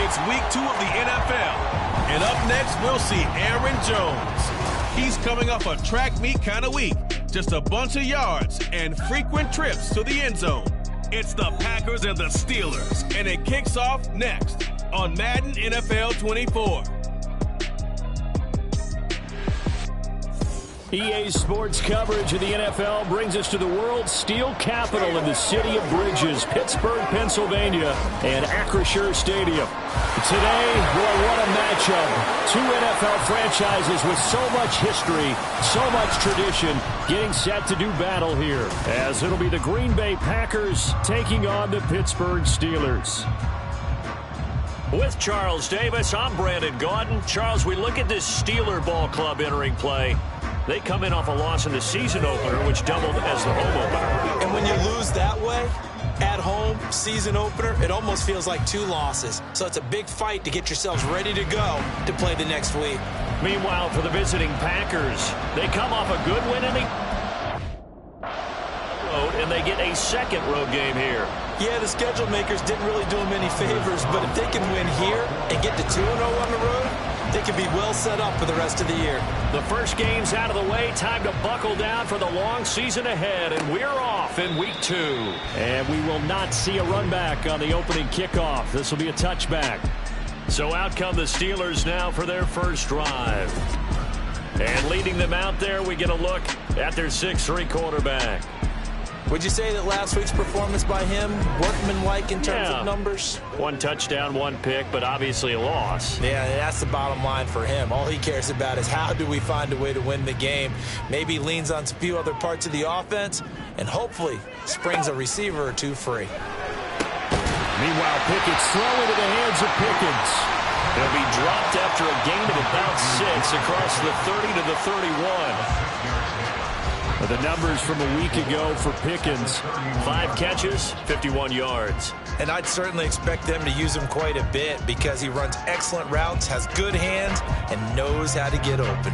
It's week 2 of the NFL. And up next, we'll see Aaron Jones. He's coming off a track meet kind of week. Just a bunch of yards and frequent trips to the end zone. It's the Packers and the Steelers, and it kicks off next on Madden NFL 24. EA Sports coverage of the NFL brings us to the world's steel capital in the city of bridges, Pittsburgh, Pennsylvania, and Acrisure Stadium. Today, boy, what a matchup. Two NFL franchises with so much history, so much tradition, getting set to do battle here, as it'll be the Green Bay Packers taking on the Pittsburgh Steelers. With Charles Davis, I'm Brandon Gaudin. Charles, we look at this Steeler ball club entering play. They come in off a loss in the season opener, which doubled as the home opener. And when you lose that way, at home, season opener, it almost feels like 2 losses. So it's a big fight to get yourselves ready to go to play the next week. Meanwhile, for the visiting Packers, they come off a good win in the road, and they get a second road game here. Yeah, the schedule makers didn't really do them any favors, but if they can win here and get to 2-0 on the road, they can be well set up for the rest of the year. The first game's out of the way. Time to buckle down for the long season ahead, and we're off in week 2. And we will not see a run back on the opening kickoff. This will be a touchback. So out come the Steelers now for their first drive. And leading them out there, we get a look at their 6'3" quarterback. Would you say that last week's performance by him, workmanlike in terms of numbers? 1 touchdown, 1 pick, but obviously a loss. Yeah, that's the bottom line for him. All he cares about is how do we find a way to win the game. Maybe leans on a few other parts of the offense, and hopefully springs a receiver or 2 free. Meanwhile, Pickett's throw into the hands of Pickens. He'll be dropped after a gain of about 6 across the 30 to the 31. The numbers from a week ago for Pickens: 5 catches, 51 yards. And I'd certainly expect them to use him quite a bit because he runs excellent routes, has good hands, and knows how to get open.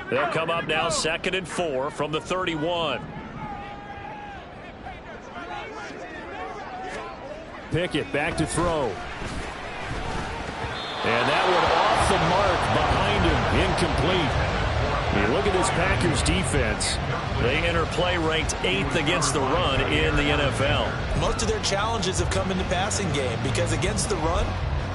They'll come up now 2nd and 4 from the 31. Pickett back to throw. And that one off the mark behind him, incomplete. You look at this Packers defense. They enter play ranked 8th against the run in the NFL. Most of their challenges have come in the passing game because against the run,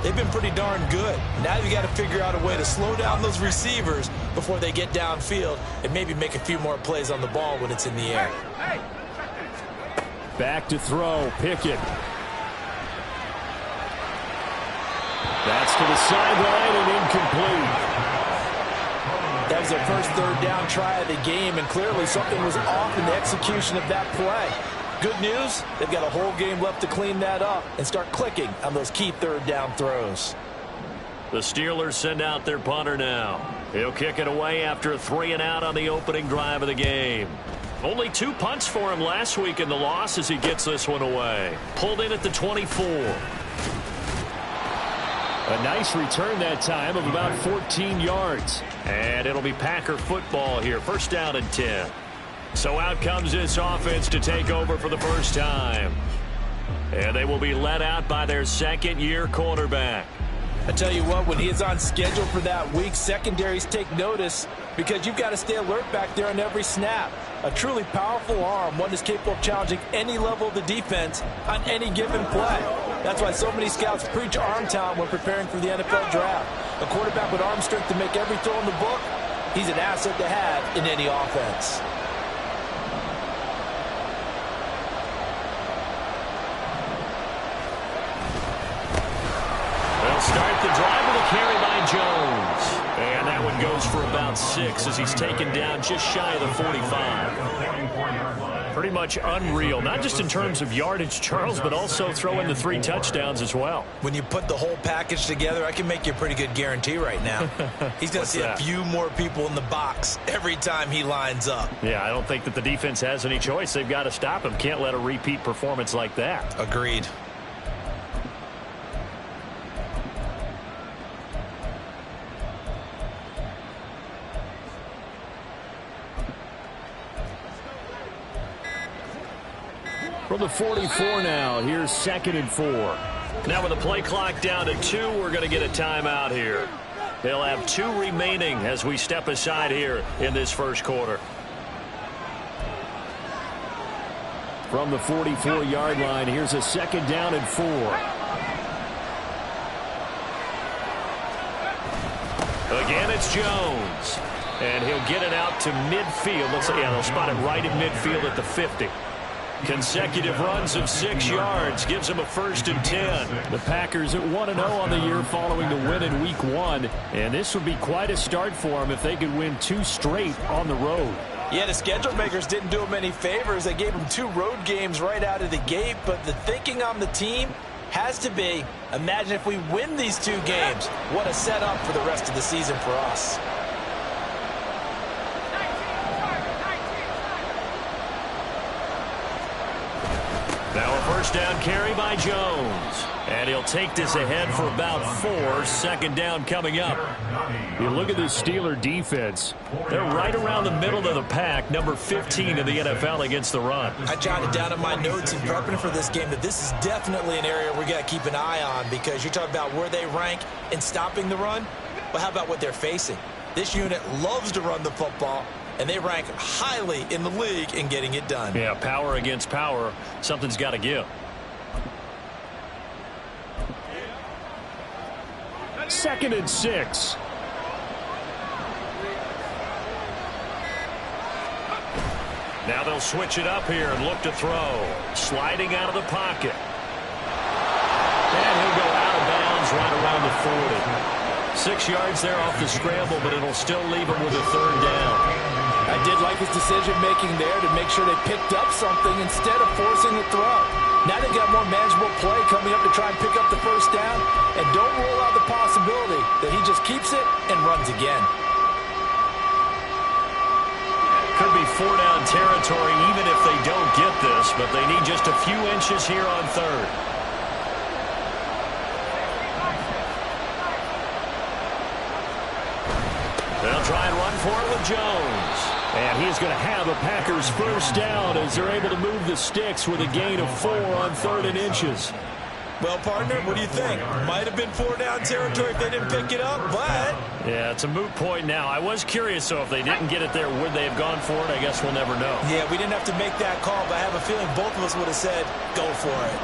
they've been pretty darn good. Now you got to figure out a way to slow down those receivers before they get downfield and maybe make a few more plays on the ball when it's in the air. Back to throw, Pickett. That's to the sideline and incomplete. That was their first 3rd down try of the game, and clearly something was off in the execution of that play. Good news, they've got a whole game left to clean that up and start clicking on those key 3rd down throws. The Steelers send out their punter now. He'll kick it away after a 3-and-out on the opening drive of the game. Only 2 punts for him last week in the loss as he gets this one away. Pulled in at the 24. A nice return that time of about 14 yards. And it'll be Packer football here. 1st down and 10. So out comes this offense to take over for the first time. And they will be led out by their 2nd-year quarterback. I tell you what, when he is on schedule for that week, secondaries take notice because you've got to stay alert back there on every snap. A truly powerful arm, one that's capable of challenging any level of the defense on any given play. That's why so many scouts preach arm talent when preparing for the NFL draft. A quarterback with arm strength to make every throw in the book, he's an asset to have in any offense. They'll start the drive with a carry by Jones. And that one goes for about 6 as he's taken down just shy of the 45. Pretty much unreal, not just in terms of yardage, Charles, but also throw in the 3 touchdowns as well. When you put the whole package together, I can make you a pretty good guarantee right now. He's going to see a few more people in the box every time he lines up. Yeah, I don't think that the defense has any choice. They've got to stop him. Can't let a repeat performance like that. Agreed. From the 44 now, here's 2nd and 4. Now with the play clock down to 2, we're going to get a timeout here. They'll have 2 remaining as we step aside here in this first quarter. From the 44-yard line, here's a 2nd down and 4. Again, it's Jones. And he'll get it out to midfield. Looks like, yeah, they'll spot it right at midfield at the 50. Consecutive runs of 6 yards gives them a 1st and 10. The Packers at 1-0 on the year following the win in Week 1. And this would be quite a start for them if they could win 2 straight on the road. Yeah, the schedule makers didn't do him any favors. They gave him 2 road games right out of the gate. But the thinking on the team has to be, imagine if we win these 2 games. What a setup for the rest of the season for us. Now a 1st down carry by Jones. And he'll take this ahead for about 4. 2nd down coming up. You look at this Steeler defense. They're right around the middle of the pack, number 15 in the NFL against the run. I jotted down in my notes in prepping for this game that this is definitely an area we got to keep an eye on, because you're talking about where they rank in stopping the run. Well, how about what they're facing? This unit loves to run the football, and they rank highly in the league in getting it done. Yeah, power against power. Something's got to give. 2nd and 6. Now they'll switch it up here and look to throw. Sliding out of the pocket. And he'll go out of bounds right around the 40. 6 yards there off the scramble, but it'll still leave him with a 3rd down. I did like his decision-making there to make sure they picked up something instead of forcing the throw. Now they've got more manageable play coming up to try and pick up the 1st down. And don't rule out the possibility that he just keeps it and runs again. Could be 4-down territory even if they don't get this, but they need just a few inches here on 3rd. They'll try and run for it with Jones. And he's going to have a Packers 1st down as they're able to move the sticks with a gain of 4 on 3rd and inches. Well, partner, what do you think? Might have been 4-down territory if they didn't pick it up, but... Yeah, it's a moot point now. I was curious, so if they didn't get it there, would they have gone for it? I guess we'll never know. Yeah, we didn't have to make that call, but I have a feeling both of us would have said, go for it.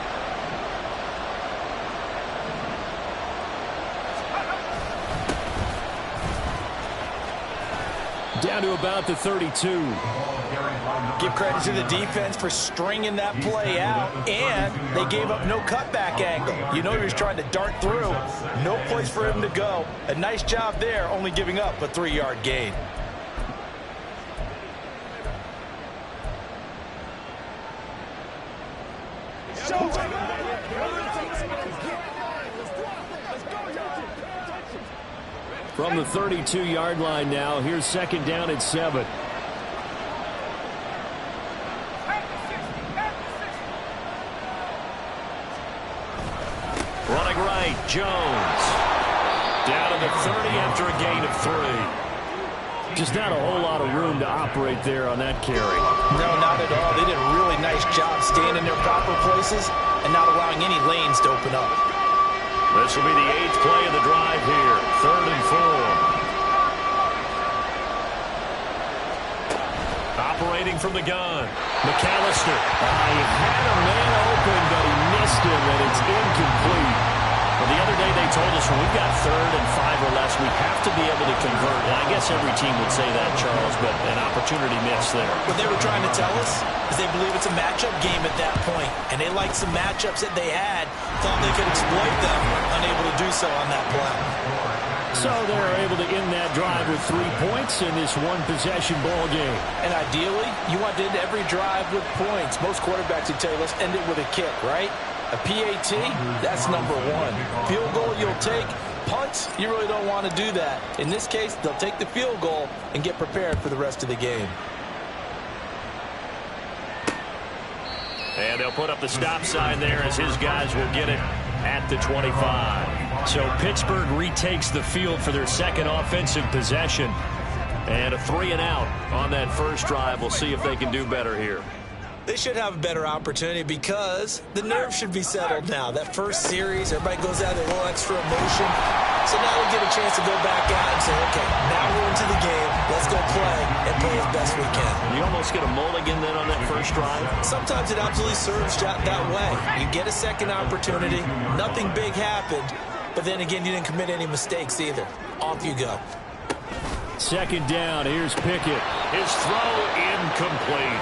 Down to about the 32. Give credit to the defense for stringing that play out, and they gave up no cutback angle. You know he was trying to dart through. No place for him to go. A nice job there, only giving up a 3-yard gain. From the 32-yard line now, here's 2nd down and 7. Running right, Jones. Down to the 30 after a gain of 3. Just not a whole lot of room to operate there on that carry. No, not at all. They did a really nice job staying in their proper places and not allowing any lanes to open up. This will be the 8th play of the drive here. 3rd and 4. Operating from the gun. McAllister. He had a man open, but he missed him, and it's incomplete. Well, the other day they told us when we've got 3rd and 5 or less, we have to be able to convert. And I guess every team would say that, Charles, but an opportunity missed there. What they were trying to tell us is they believe it's a matchup game at that point, and they liked some matchups that they had, thought they could exploit them, unable to do so on that play. So they're able to end that drive with 3 points in this one-possession ball game. And ideally, you want to end every drive with points. Most quarterbacks would tell you, let's end it with a kick, right? A PAT, that's number one. Field goal you'll take. Punts, you really don't want to do that. In this case, they'll take the field goal and get prepared for the rest of the game. And they'll put up the stop sign there as his guys will get it at the 25. So Pittsburgh retakes the field for their second offensive possession. And a 3-and-out on that first drive. We'll see if they can do better here. They should have a better opportunity because the nerves should be settled now. That first series, everybody goes out with a little extra emotion. So now we get a chance to go back out and say, okay, now we're into the game. Let's go play and play as best we can. You almost get a mulligan then on that first drive? Sometimes it absolutely serves that way. You get a second opportunity. Nothing big happened. But then again, you didn't commit any mistakes either. Off you go. Second down. Here's Pickett. His throw incomplete.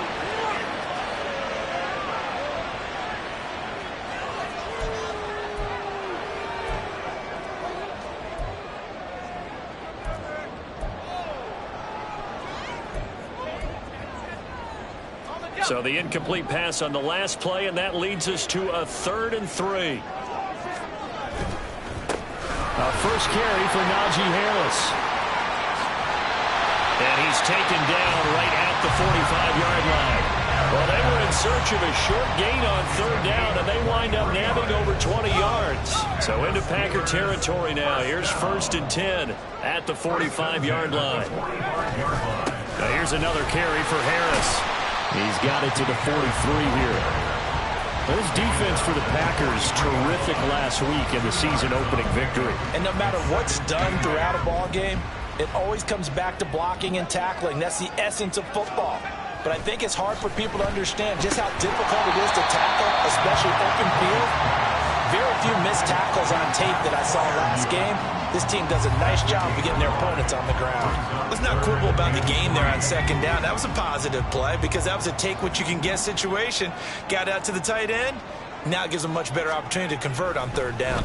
So the incomplete pass on the last play, and that leads us to a 3rd and 3. First carry for Najee Harris. And he's taken down right at the 45-yard line. Well, they were in search of a short gain on 3rd down, and they wind up nabbing over 20 yards. So into Packer territory now. Here's 1st and 10 at the 45-yard line. Now here's another carry for Harris. He's got it to the 43 here. This defense for the Packers, terrific last week in the season-opening victory. And no matter what's done throughout a ball game, it always comes back to blocking and tackling. That's the essence of football. But I think it's hard for people to understand just how difficult it is to tackle, especially open field. Very few missed tackles on tape that I saw last game. This team does a nice job of getting their opponents on the ground. Let's not quibble about the game there on 2nd down. That was a positive play because that was a take-what-you-can-get situation. Got out to the tight end. Now it gives them a much better opportunity to convert on 3rd down.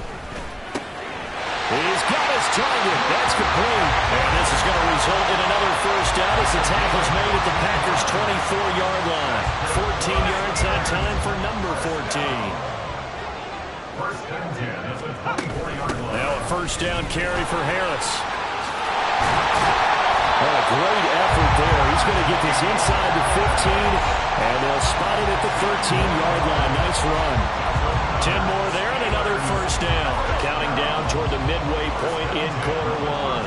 He's got his target. That's complete. And this is going to result in another first down as the tackle's made at the Packers' 24-yard line. 14 yards that time for number 14. Now a first down carry for Harris. Well, a great effort there. He's going to get this inside the 15, and they'll spot it at the 13-yard line. Nice run. 10 more there and another first down. Counting down toward the midway point in quarter one.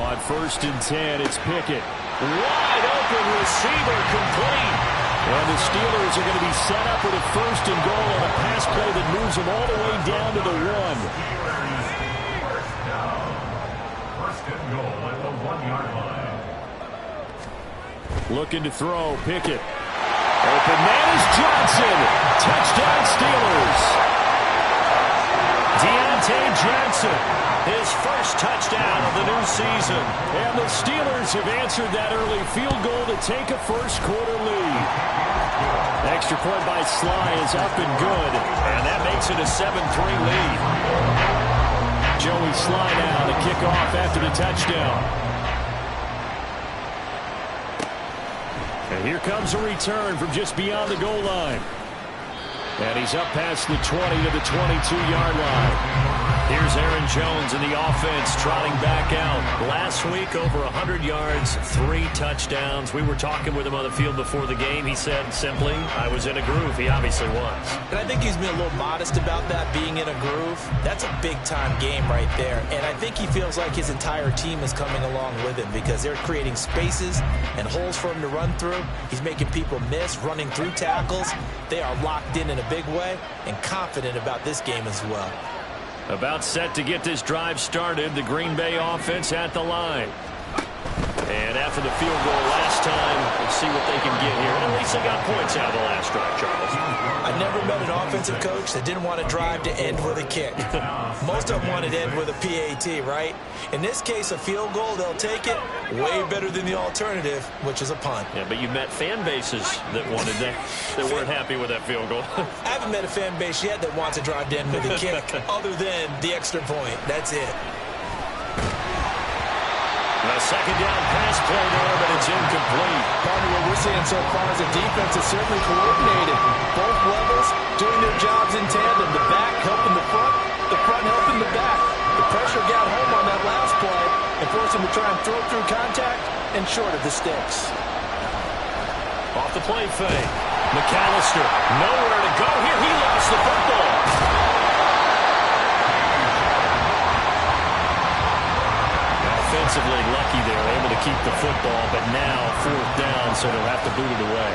On 1st and 10, it's Pickett. Wide open receiver complete. And the Steelers are going to be set up with a 1st and goal on a pass play that moves them all the way down to the 1. 1st and goal at the 1-yard line. Looking to throw, Pickett. Open man is Johnson. Touchdown Steelers. Deontay Johnson, his first touchdown of the new season. And the Steelers have answered that early field goal to take a first-quarter lead. Extra point by Sly is up and good, and that makes it a 7-3 lead. Joey Sly now to kick off after the touchdown. And here comes a return from just beyond the goal line. And he's up past the 20 to the 22-yard line. Here's Aaron Jones in the offense trotting back out. Last week, over 100 yards, 3 touchdowns. We were talking with him on the field before the game. He said simply, I was in a groove. He obviously was. And I think he's been a little modest about that, being in a groove. That's a big-time game right there. And I think he feels like his entire team is coming along with him because they're creating spaces and holes for him to run through. He's making people miss, running through tackles. They are locked in a big way and confident about this game as well. About set to get this drive started. The Green Bay offense at the line. And after the field goal last time, let's see what they can get here. At least they got points out of the last drive, Charles. I never met an offensive coach that didn't want to drive to end with a kick. Most of them wanted to end with a PAT, right? In this case, a field goal, they'll take it. Way better than the alternative, which is a punt. Yeah, but you met fan bases that wanted that weren't happy with that field goal. I haven't met a fan base yet that wants to drive to end with a kick other than the extra point. That's it. A second down pass play there, but it's incomplete. Partner, what we're seeing so far is the defense is certainly coordinated. Both levels doing their jobs in tandem. The back helping the front helping the back. The pressure got home on that last play and forced him to try and throw through contact and short of the sticks. Off the play fake. McAllister, nowhere to go here. He lost the football. Offensively lucky there, able to keep the football, but now fourth down, so they'll have to boot it away.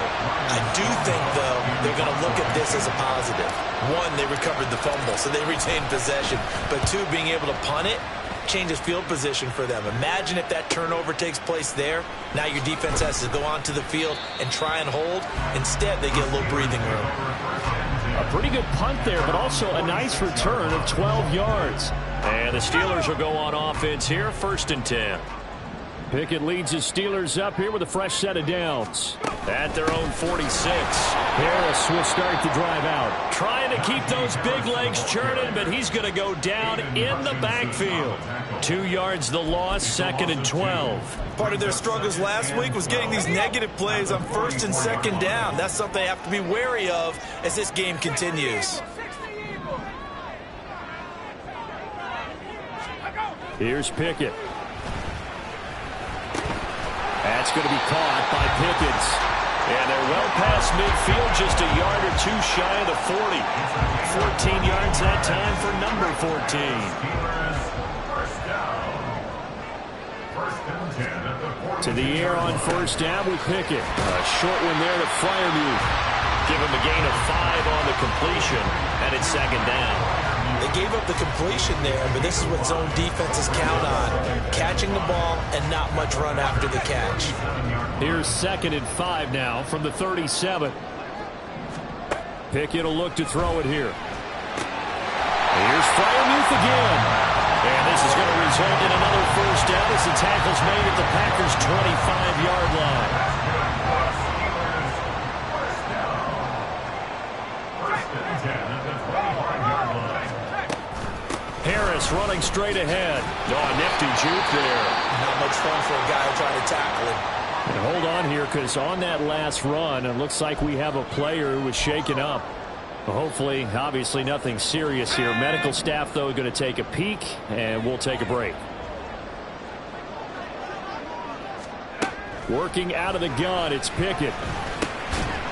I do think, though, they're going to look at this as a positive. One, they recovered the fumble, so they retained possession. But two, being able to punt it changes field position for them. Imagine if that turnover takes place there. Now your defense has to go onto the field and try and hold. Instead, they get a little breathing room. A pretty good punt there, but also a nice return of 12 yards. And the Steelers will go on offense here, 1st and 10. Pickett leads his Steelers up here with a fresh set of downs. At their own 46. Harris will start the drive out. Trying to keep those big legs churning, but he's going to go down in the backfield. 2 yards the loss, 2nd and 12. Part of their struggles last week was getting these negative plays on 1st and 2nd down. That's something they have to be wary of as this game continues. Here's Pickett. That's going to be caught by Pickens. And they're well past midfield, just a yard or two shy of the 40. 14 yards that time for number 14. To the air on 1st down with Pickett. A short one there to Freiermuth. Give him a gain of 5 on the completion, and it's 2nd down. They gave up the completion there, but this is what zone defenses count on. Catching the ball and not much run after the catch. Here's 2nd and 5 now from the 37. Pickett will look to throw it here. Here's Freiermuth again. And this is going to result in another 1st down as the tackle's made at the Packers' 25-yard line. Harris running straight ahead. Oh, nifty juke there. Not much fun for a guy trying to tackle him. And hold on here, because on that last run, it looks like we have a player who was shaken up. Hopefully, obviously nothing serious here. Medical staff, though, going to take a peek, and we'll take a break. Working out of the gun, it's Pickett.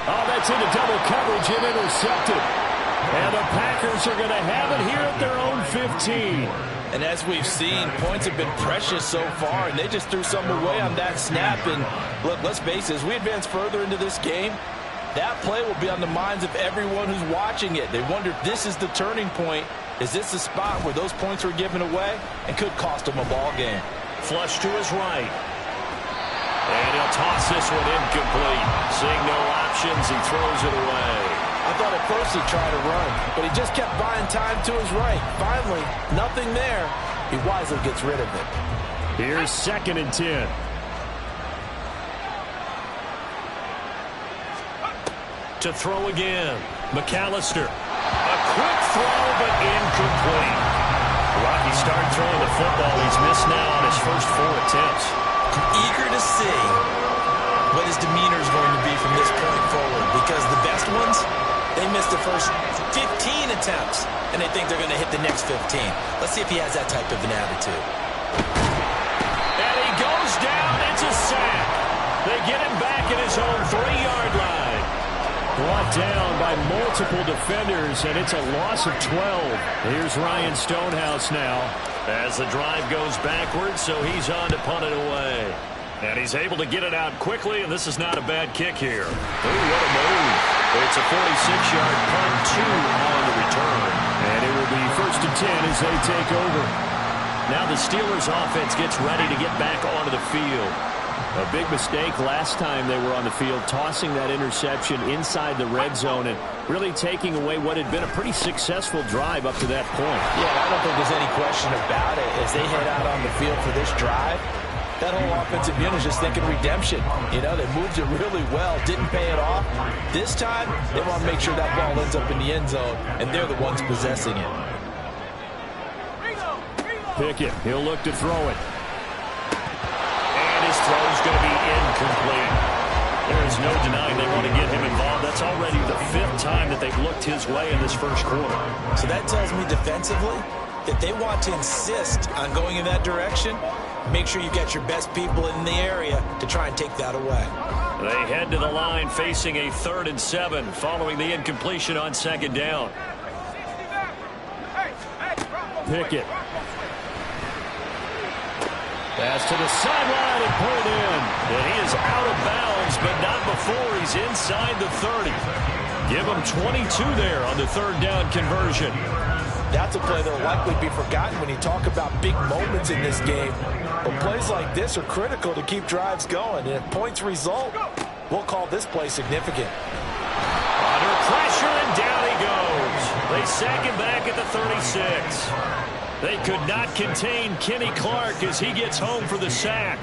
Oh, that's into double coverage and intercepted. And the Packers are going to have it here at their own 15. And as we've seen, points have been precious so far, and they just threw some away on that snap. And look, let's face it, as we advance further into this game, that play will be on the minds of everyone who's watching it. They wonder if this is the turning point. Is this the spot where those points were given away and could cost them a ball game? Flush to his right. And he'll toss this one incomplete. Seeing no options, he throws it away. I thought at first he'd try to run, but he just kept buying time to his right. Finally, nothing there. He wisely gets rid of it. Here's 2nd and 10. To throw again. McAllister. A quick throw, but incomplete. Rocky started throwing the football. He's missed now on his first 4 attempts. I'm eager to see what his demeanor is going to be from this point forward, because the best ones, they missed the first 15 attempts, and they think they're going to hit the next 15. Let's see if he has that type of an attitude. And he goes down. It's a sack. They get him back at his own 3-yard line. Brought down by multiple defenders, and it's a loss of 12. Here's Ryan Stonehouse now as the drive goes backwards, so he's on to punt it away. And he's able to get it out quickly, and this is not a bad kick here. Oh, what a move. It's a 46-yard punt, 2 on the return. And it will be 1st and 10 as they take over. Now the Steelers offense gets ready to get back onto the field. A big mistake last time they were on the field, tossing that interception inside the red zone and really taking away what had been a pretty successful drive up to that point. Yeah, I don't think there's any question about it. As they head out on the field for this drive, that whole offensive unit is just thinking redemption. You know, they moved it really well, didn't pay it off. This time, they want to make sure that ball ends up in the end zone, and they're the ones possessing it. Pickett, he'll look to throw it. And his throw is going to be incomplete. There is no denying they want to get him involved. That's already the 5th time that they've looked his way in this first quarter. So that tells me defensively that they want to insist on going in that direction. Make sure you get your best people in the area to try and take that away. They head to the line facing a 3rd and 7 following the incompletion on 2nd down. Pickett. Pass to the sideline and pulled in. And he is out of bounds, but not before he's inside the 30. Give him 22 there on the 3rd down conversion. That's a play that will likely be forgotten when you talk about big moments in this game. But plays like this are critical to keep drives going. And if points result, we'll call this play significant. Under pressure, and down he goes. They sack him back at the 36. They could not contain Kenny Clark as he gets home for the sack.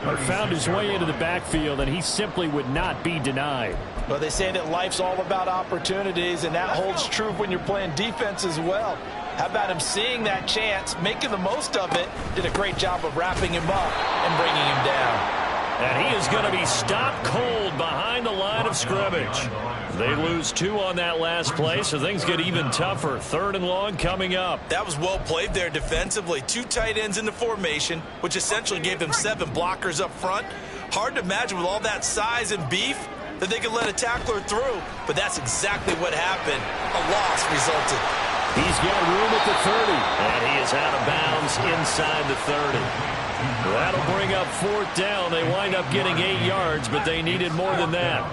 He found his way into the backfield, and he simply would not be denied. Well, they say that life's all about opportunities, and that holds true when you're playing defense as well. How about him seeing that chance, making the most of it, did a great job of wrapping him up and bringing him down. And he is going to be stopped cold behind the line of scrimmage. They lose 2 on that last play, so things get even tougher. 3rd and long coming up. That was well played there defensively. 2 tight ends in the formation, which essentially gave them 7 blockers up front. Hard to imagine with all that size and beef that they could let a tackler through, but that's exactly what happened. A loss resulted. He's got room at the 30, and he is out of bounds inside the 30. That'll bring up 4th down. They wind up getting 8 yards, but they needed more than that.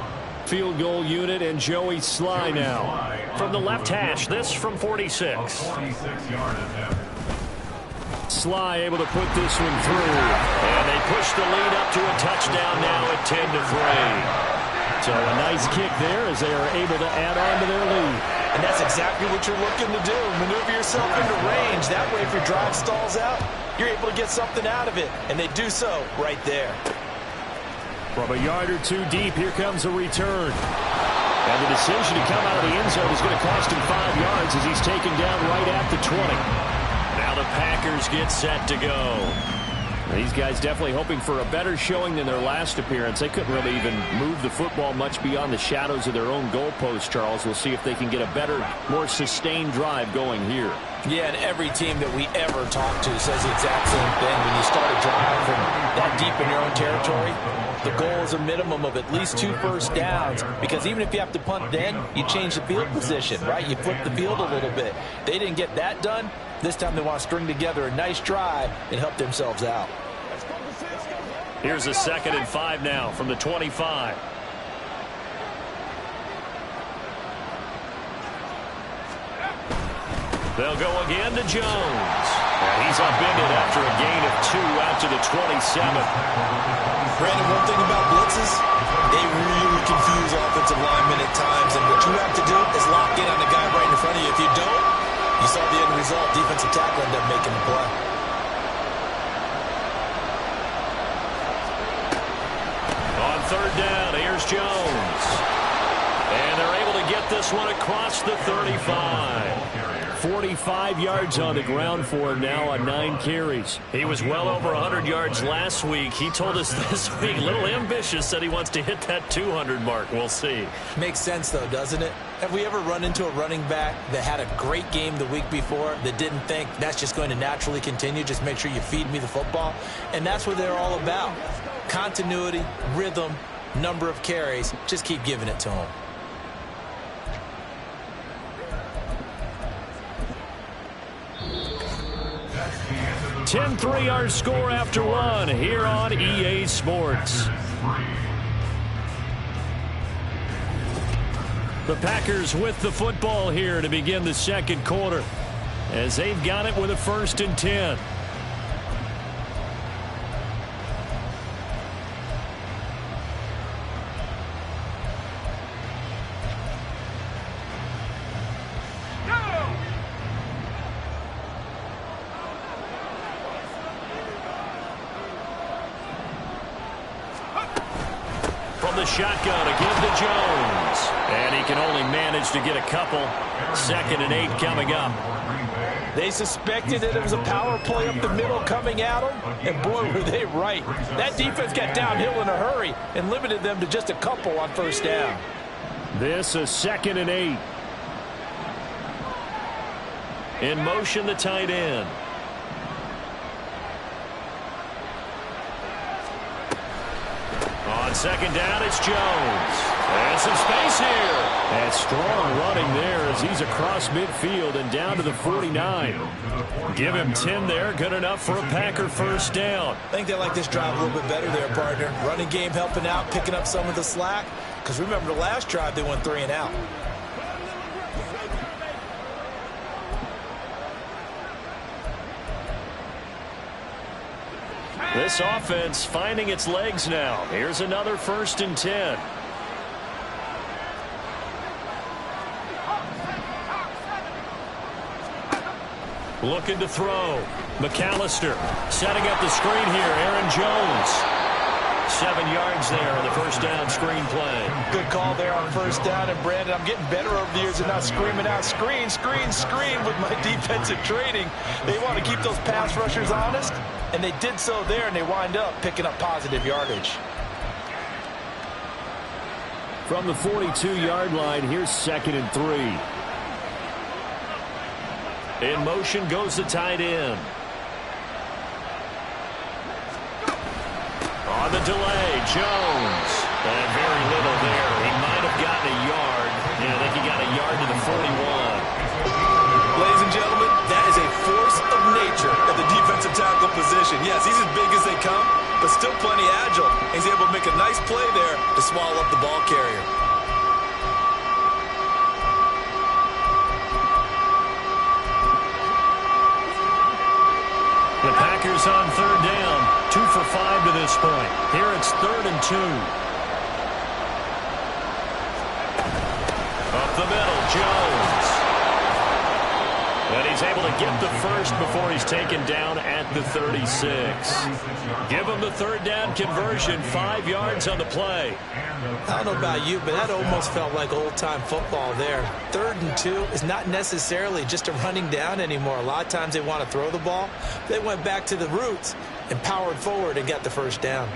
Field goal unit and Joey Sly now. From the left hash, this from 46. Sly able to put this one through. And they push the lead up to a touchdown now at 10-3. So a nice kick there as they are able to add on to their lead. And that's exactly what you're looking to do. Maneuver yourself into range. That way if your drive stalls out, you're able to get something out of it. And they do so right there. From a yard or 2 deep, here comes a return. And the decision to come out of the end zone is going to cost him 5 yards as he's taken down right at the 20. Now the Packers get set to go. These guys definitely hoping for a better showing than their last appearance. They couldn't really even move the football much beyond the shadows of their own goalpost, Charles. We'll see if they can get a better, more sustained drive going here. Yeah, and every team that we ever talk to says the exact same thing. When you start a drive from that deep in your own territory, the goal is a minimum of at least 2 first downs, because even if you have to punt then, you change the field position, right? You flip the field a little bit. They didn't get that done. This time they want to string together a nice drive and help themselves out. Here's a 2nd and 5 now from the 25. They'll go again to Jones. And he's upended after a gain of 2 out to the 27. Brandon, one thing about blitzes, they really confuse offensive linemen at times, and what you have to do is lock in on the guy right in front of you. If you don't, you saw the end result. Defensive tackle ended up making the play. On 3rd down, here's Jones. And they're able to get this one across the 35. 45 yards on the ground for him now on 9 carries. He was well over 100 yards last week. He told us this week, a little ambitious, said he wants to hit that 200 mark. We'll see. Makes sense, though, doesn't it? Have we ever run into a running back that had a great game the week before that didn't think that's just going to naturally continue? Just make sure you feed me the football. And that's what they're all about. Continuity, rhythm, number of carries. Just keep giving it to them. 10-3 our score after 1 here on EA Sports. The Packers with the football here to begin the 2nd quarter as they've got it with a 1st and 10. the shotgun to give to Jones. And he can only manage to get a couple. 2nd and 8 coming up. They suspected that it was a power play up the middle coming at them, and boy, were they right. That defense got downhill in a hurry and limited them to just a couple on 1st down. This is 2nd and 8. In motion, the tight end. On 2nd down, it's Jones. And some space here. And strong running there as he's across midfield and down to the 49. Give him 10 there. Good enough for a Packer 1st down. I think they like this drive a little bit better there, partner. Running game helping out, picking up some of the slack. Because remember, the last drive, they went 3 and out. This offense finding its legs now. Here's another 1st and 10. Looking to throw. McAllister setting up the screen here. Aaron Jones. 7 yards there on the 1st down screen play. Good call there on 1st down. And, Brandon, I'm getting better over the years at not screaming out screen, screen, screen with my defensive training. They want to keep those pass rushers honest, and they did so there, and they wind up picking up positive yardage. From the 42-yard line, here's 2nd and 3. In motion goes the tight end. On the delay, Jones. And very little there. He might have gotten a yard. Yeah, I think he got a yard to the 41. Ladies and gentlemen, that is a force of nature at the defensive tackle position. Yes, he's as big as they come, but still plenty agile. He's able to make a nice play there to swallow up the ball carrier. The Packers on 3rd down. 2 for 5 to this point. Here it's 3rd and 2. Up the middle, Jones. And he's able to get the first before he's taken down at the 36. Give him the 3rd down conversion. 5 yards on the play. I don't know about you, but that almost felt like old-time football there. 3rd and 2 is not necessarily just a running down anymore. A lot of times they want to throw the ball. They went back to the roots and powered forward and got the 1st down.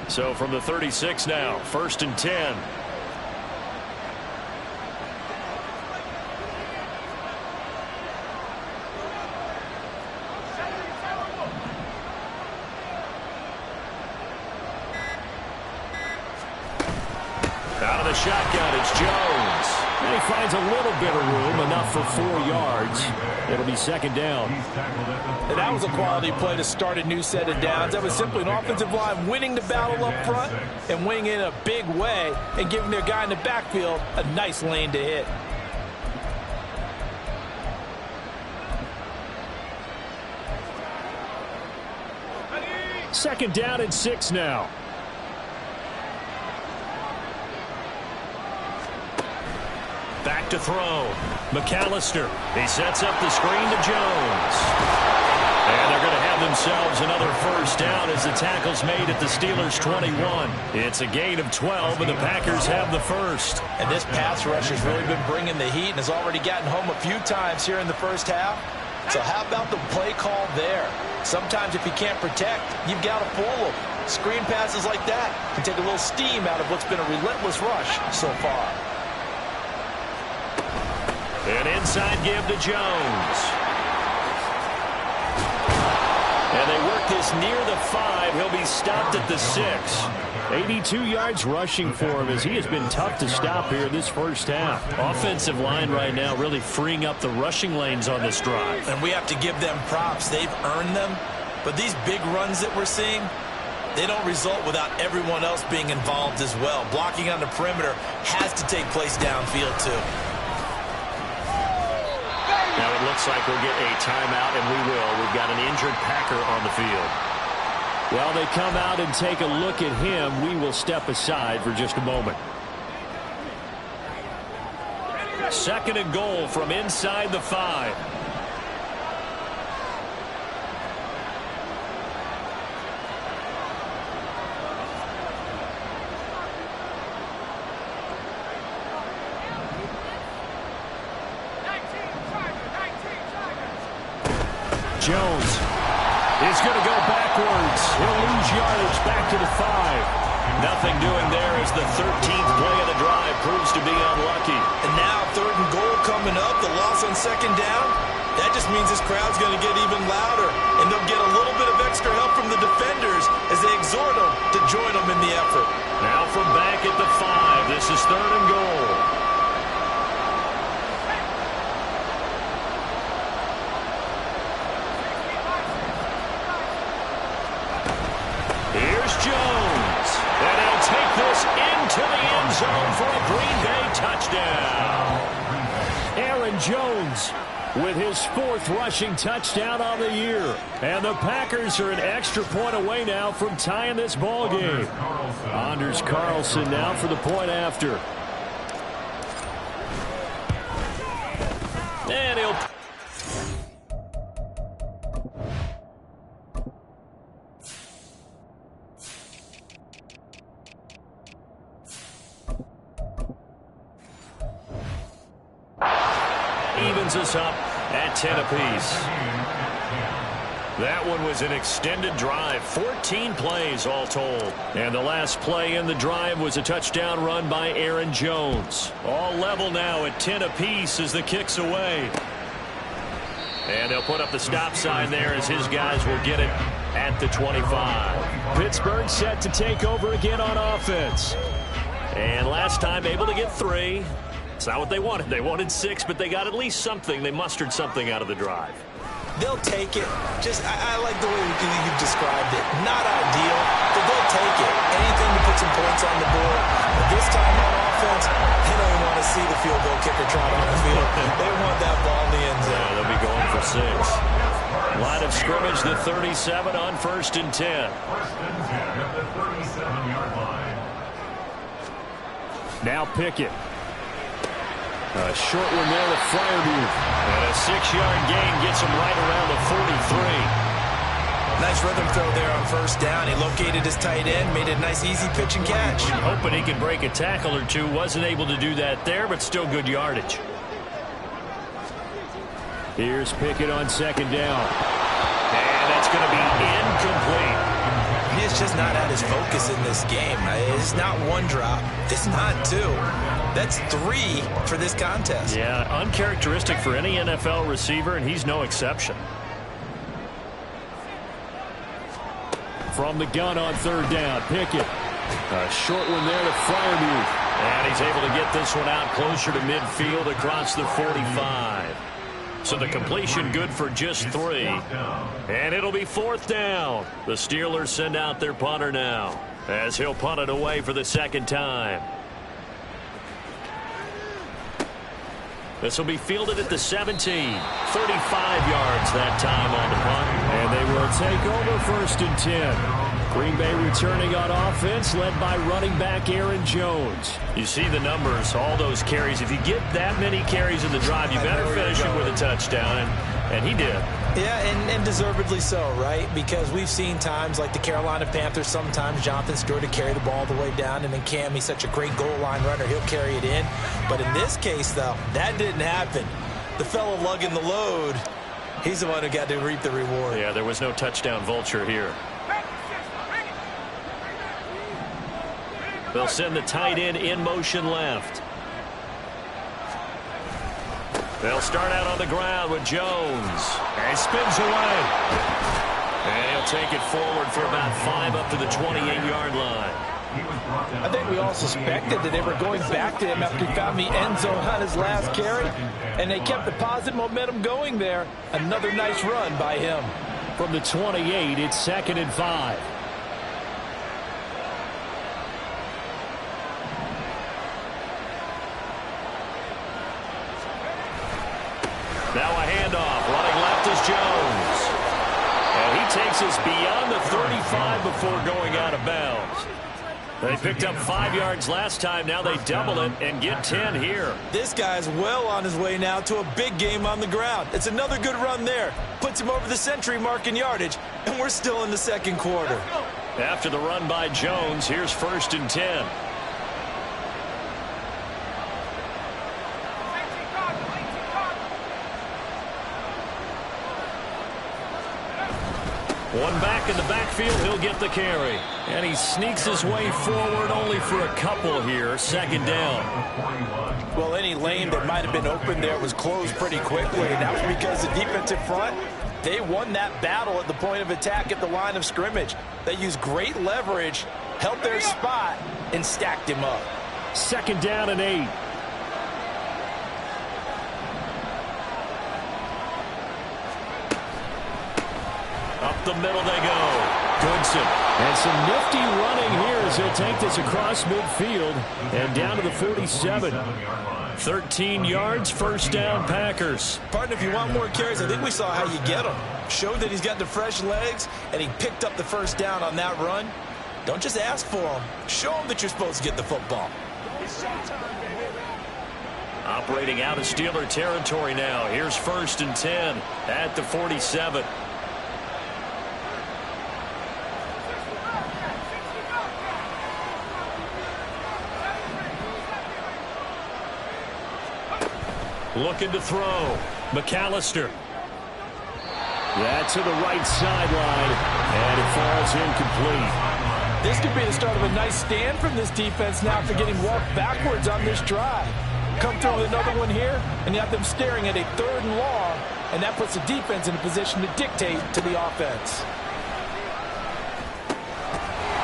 So from the 36 now, 1st and 10. Out of the shotgun, it's Jones. And he finds a little bit of room, enough for 4 yards. It'll be 2nd down. And that was a quality play to start a new set of downs. That was simply an offensive line winning the battle up front and winning in a big way and giving their guy in the backfield a nice lane to hit. Second down and 6 now. Back to throw. McAllister. He sets up the screen to Jones. And they're going to have themselves another 1st down as the tackle's made at the Steelers' 21. It's a gain of 12, and the Packers have the first. And this pass rush has really been bringing the heat and has already gotten home a few times here in the 1st half. So how about the play call there? Sometimes if you can't protect, you've got to fool them. Screen passes like that can take a little steam out of what's been a relentless rush so far. An inside give to Jones. And they work this near the 5. He'll be stopped at the 6. 82 yards rushing for him as he has been tough to stop here this 1st half. Offensive line right now really freeing up the rushing lanes on this drive. And we have to give them props. They've earned them. But these big runs that we're seeing, they don't result without everyone else being involved as well. Blocking on the perimeter has to take place downfield too. Now it looks like we'll get a timeout, and we will. We've got an injured Packer on the field. Well, they come out and take a look at him. We will step aside for just a moment. 2nd and goal from inside the 5. Jones. He's going to go backwards. He'll lose yardage back to the 5. Nothing doing there as the 13th play of the drive proves to be unlucky. And now 3rd and goal coming up. The loss on 2nd down. That just means this crowd's going to get even louder. And they'll get a little bit of extra help from the defenders as they exhort them to join them in the effort. Now from back at the 5. This is 3rd and goal. Here's Jones. And he'll take this into the end zone for a Green Bay touchdown. Aaron Jones with his 4th rushing touchdown on the year. And the Packers are an extra point away now from tying this ball game. Anders Carlson now for the point after. And he'll... evens us up at 10 apiece. That one was an extended drive, 14 plays all told. And the last play in the drive was a touchdown run by Aaron Jones. All level now at 10 apiece as the kick's away. And they'll put up the stop sign there as his guys will get it at the 25. Pittsburgh set to take over again on offense. And last time able to get 3. It's not what they wanted. They wanted 6, but they got at least something. They mustered something out of the drive. They'll take it. I like the way you've described it. Not ideal, but they'll take it. Anything to put some points on the board. But this time on offense, they don't want to see the field goal kicker trot on the field. They want that ball in the end zone. Yeah, they'll be going for 6. Line of scrimmage, the 37 on 1st and 10. 1st and 10 at the 37-yard line. Now Pickett. A short one there with Freiermuth. And a 6-yard gain gets him right around the 43. Nice rhythm throw there on 1st down. He located his tight end, made a nice easy pitch and catch. Hoping he could break a tackle or two. Wasn't able to do that there, but still good yardage. Here's Pickett on 2nd down. And that's going to be incomplete. He's just not at his focus in this game. It's not 1 drop. It's not 2. That's 3 for this contest. Yeah, uncharacteristic for any NFL receiver, and he's no exception. From the gun on 3rd down, Pickett. A short one there to Freiermuth. And he's able to get this one out closer to midfield across the 45. So the completion good for just 3. And it'll be 4th down. The Steelers send out their punter now as he'll punt it away for the 2nd time. This will be fielded at the 17. 35 yards that time on the punt. And they will take over 1st and 10. Green Bay returning on offense, led by running back Aaron Jones. You see the numbers, all those carries. If you get that many carries in the drive, you better finish it with a touchdown. And he did. Yeah, and deservedly so, right? Because we've seen times like the Carolina Panthers, sometimes Jonathan Stewart to carry the ball all the way down, and then Cam, he's such a great goal line runner, he'll carry it in. But in this case, though, that didn't happen. The fellow lugging the load, he's the one who got to reap the reward. Yeah, there was no touchdown vulture here. They'll send the tight end in motion left. They'll start out on the ground with Jones. And he spins away. And he'll take it forward for about 5 up to the 28-yard line. I think we all suspected that they were going back to him after he found the end zone on his last carry. And they kept the positive momentum going there. Another nice run by him. From the 28, it's 2nd and 5. Now a handoff. Running left is Jones. And he takes us beyond the 35 before going out of bounds. They picked up 5 yards last time. Now they double it and get 10 here. This guy's well on his way now to a big game on the ground. It's another good run there. Puts him over the century mark in yardage. And we're still in the 2nd quarter. After the run by Jones, here's 1st and 10. One back in the backfield, he'll get the carry. And he sneaks his way forward only for a couple here. Second down. Well, any lane that might have been open there was closed pretty quickly, and that was because the defensive front, they won that battle at the point of attack at the line of scrimmage. They used great leverage, held their spot, and stacked him up. Second down and 8. Up the middle they go. Goodson. And some nifty running here as he'll take this across midfield and down to the 47. 13 yards, first down, Packers. Partner, if you want more carries, I think we saw how you get them. Showed that he's got the fresh legs, and he picked up the first down on that run. Don't just ask for them. Show them that you're supposed to get the football. Operating out of Steeler territory now. Here's 1st and 10 at the 47. Looking to throw. McAllister. That's to the right sideline, and it falls incomplete. This could be the start of a nice stand from this defense now after getting walked backwards on this drive. Come through with another one here, and you have them staring at a 3rd and long, and that puts the defense in a position to dictate to the offense.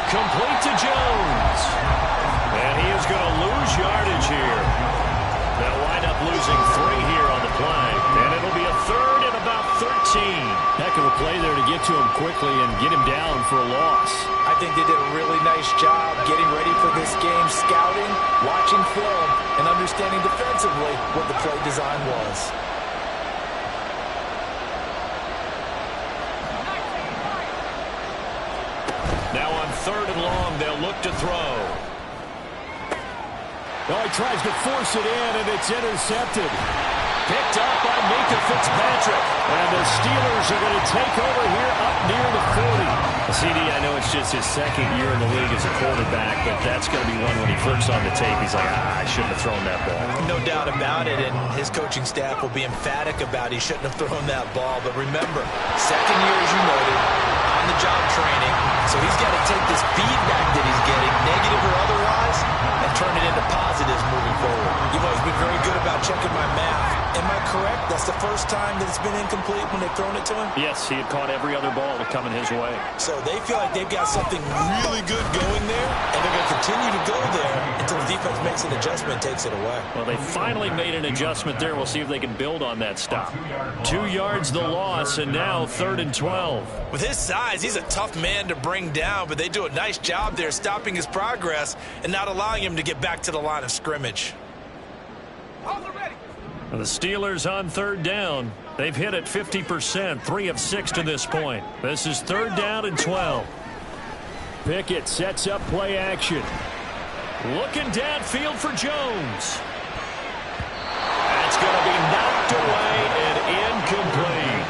Complete to Jones. And he is going to lose yardage here. They'll wind up losing 3 here on the play. And it'll be a 3rd and about 13. Heck of a play there to get to him quickly and get him down for a loss. I think they did a really nice job getting ready for this game, scouting, watching film, and understanding defensively what the play design was. Now on 3rd and long, they'll look to throw. Oh, he tries to force it in, and it's intercepted. Picked up by Minka Fitzpatrick. And the Steelers are going to take over here up near the 40. CD, I know it's just his 2nd year in the league as a quarterback, but that's going to be one when he flips on the tape, he's like, I shouldn't have thrown that ball. No doubt about it, and his coaching staff will be emphatic about he shouldn't have thrown that ball. But remember, 2nd year, as you noted, on-the-job training, so he's got to take this feedback that he's getting, negative or otherwise, and turn it into positives moving forward. You've always been very good about checking my math. Am I correct? That's the first time that it's been incomplete when they've thrown it to him? Yes, he had caught every other ball coming his way. So they feel like they've got something really good going there, and they're going to continue to go there until the defense makes an adjustment and takes it away. Well, they finally made an adjustment there. We'll see if they can build on that stop. 2 yards the loss, and now 3rd and 12. With his size, he's a tough man to bring down, but they do a nice job there stopping his progress and not allowing him to get back to the line of scrimmage. The Steelers on 3rd down. They've hit it 50%, 3 of 6 to this point. This is 3rd down and 12. Pickett sets up play action. Looking downfield for Jones. That's going to be knocked away and incomplete.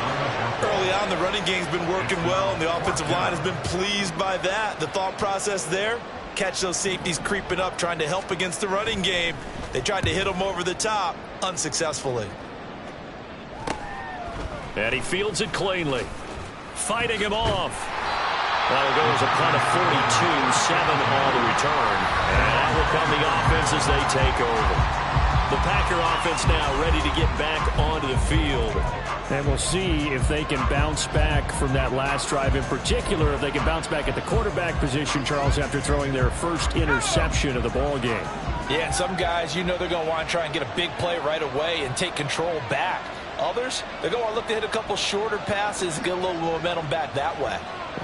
Early on, the running game's been working well, and the offensive line has been pleased by that. The thought process there, catch those safeties creeping up, trying to help against the running game. They tried to hit them over the top, unsuccessfully. And he fields it cleanly. Fighting him off. That'll go as a punt of 42, 7 on the return. And that will come the offense as they take over. The Packer offense now ready to get back onto the field. And we'll see if they can bounce back from that last drive. In particular, if they can bounce back at the quarterback position, Charles, after throwing their first interception of the ball game. Yeah, and some guys, you know they're going to want to try and get a big play right away and take control back. Others, they're going to look to hit a couple shorter passes and get a little momentum back that way.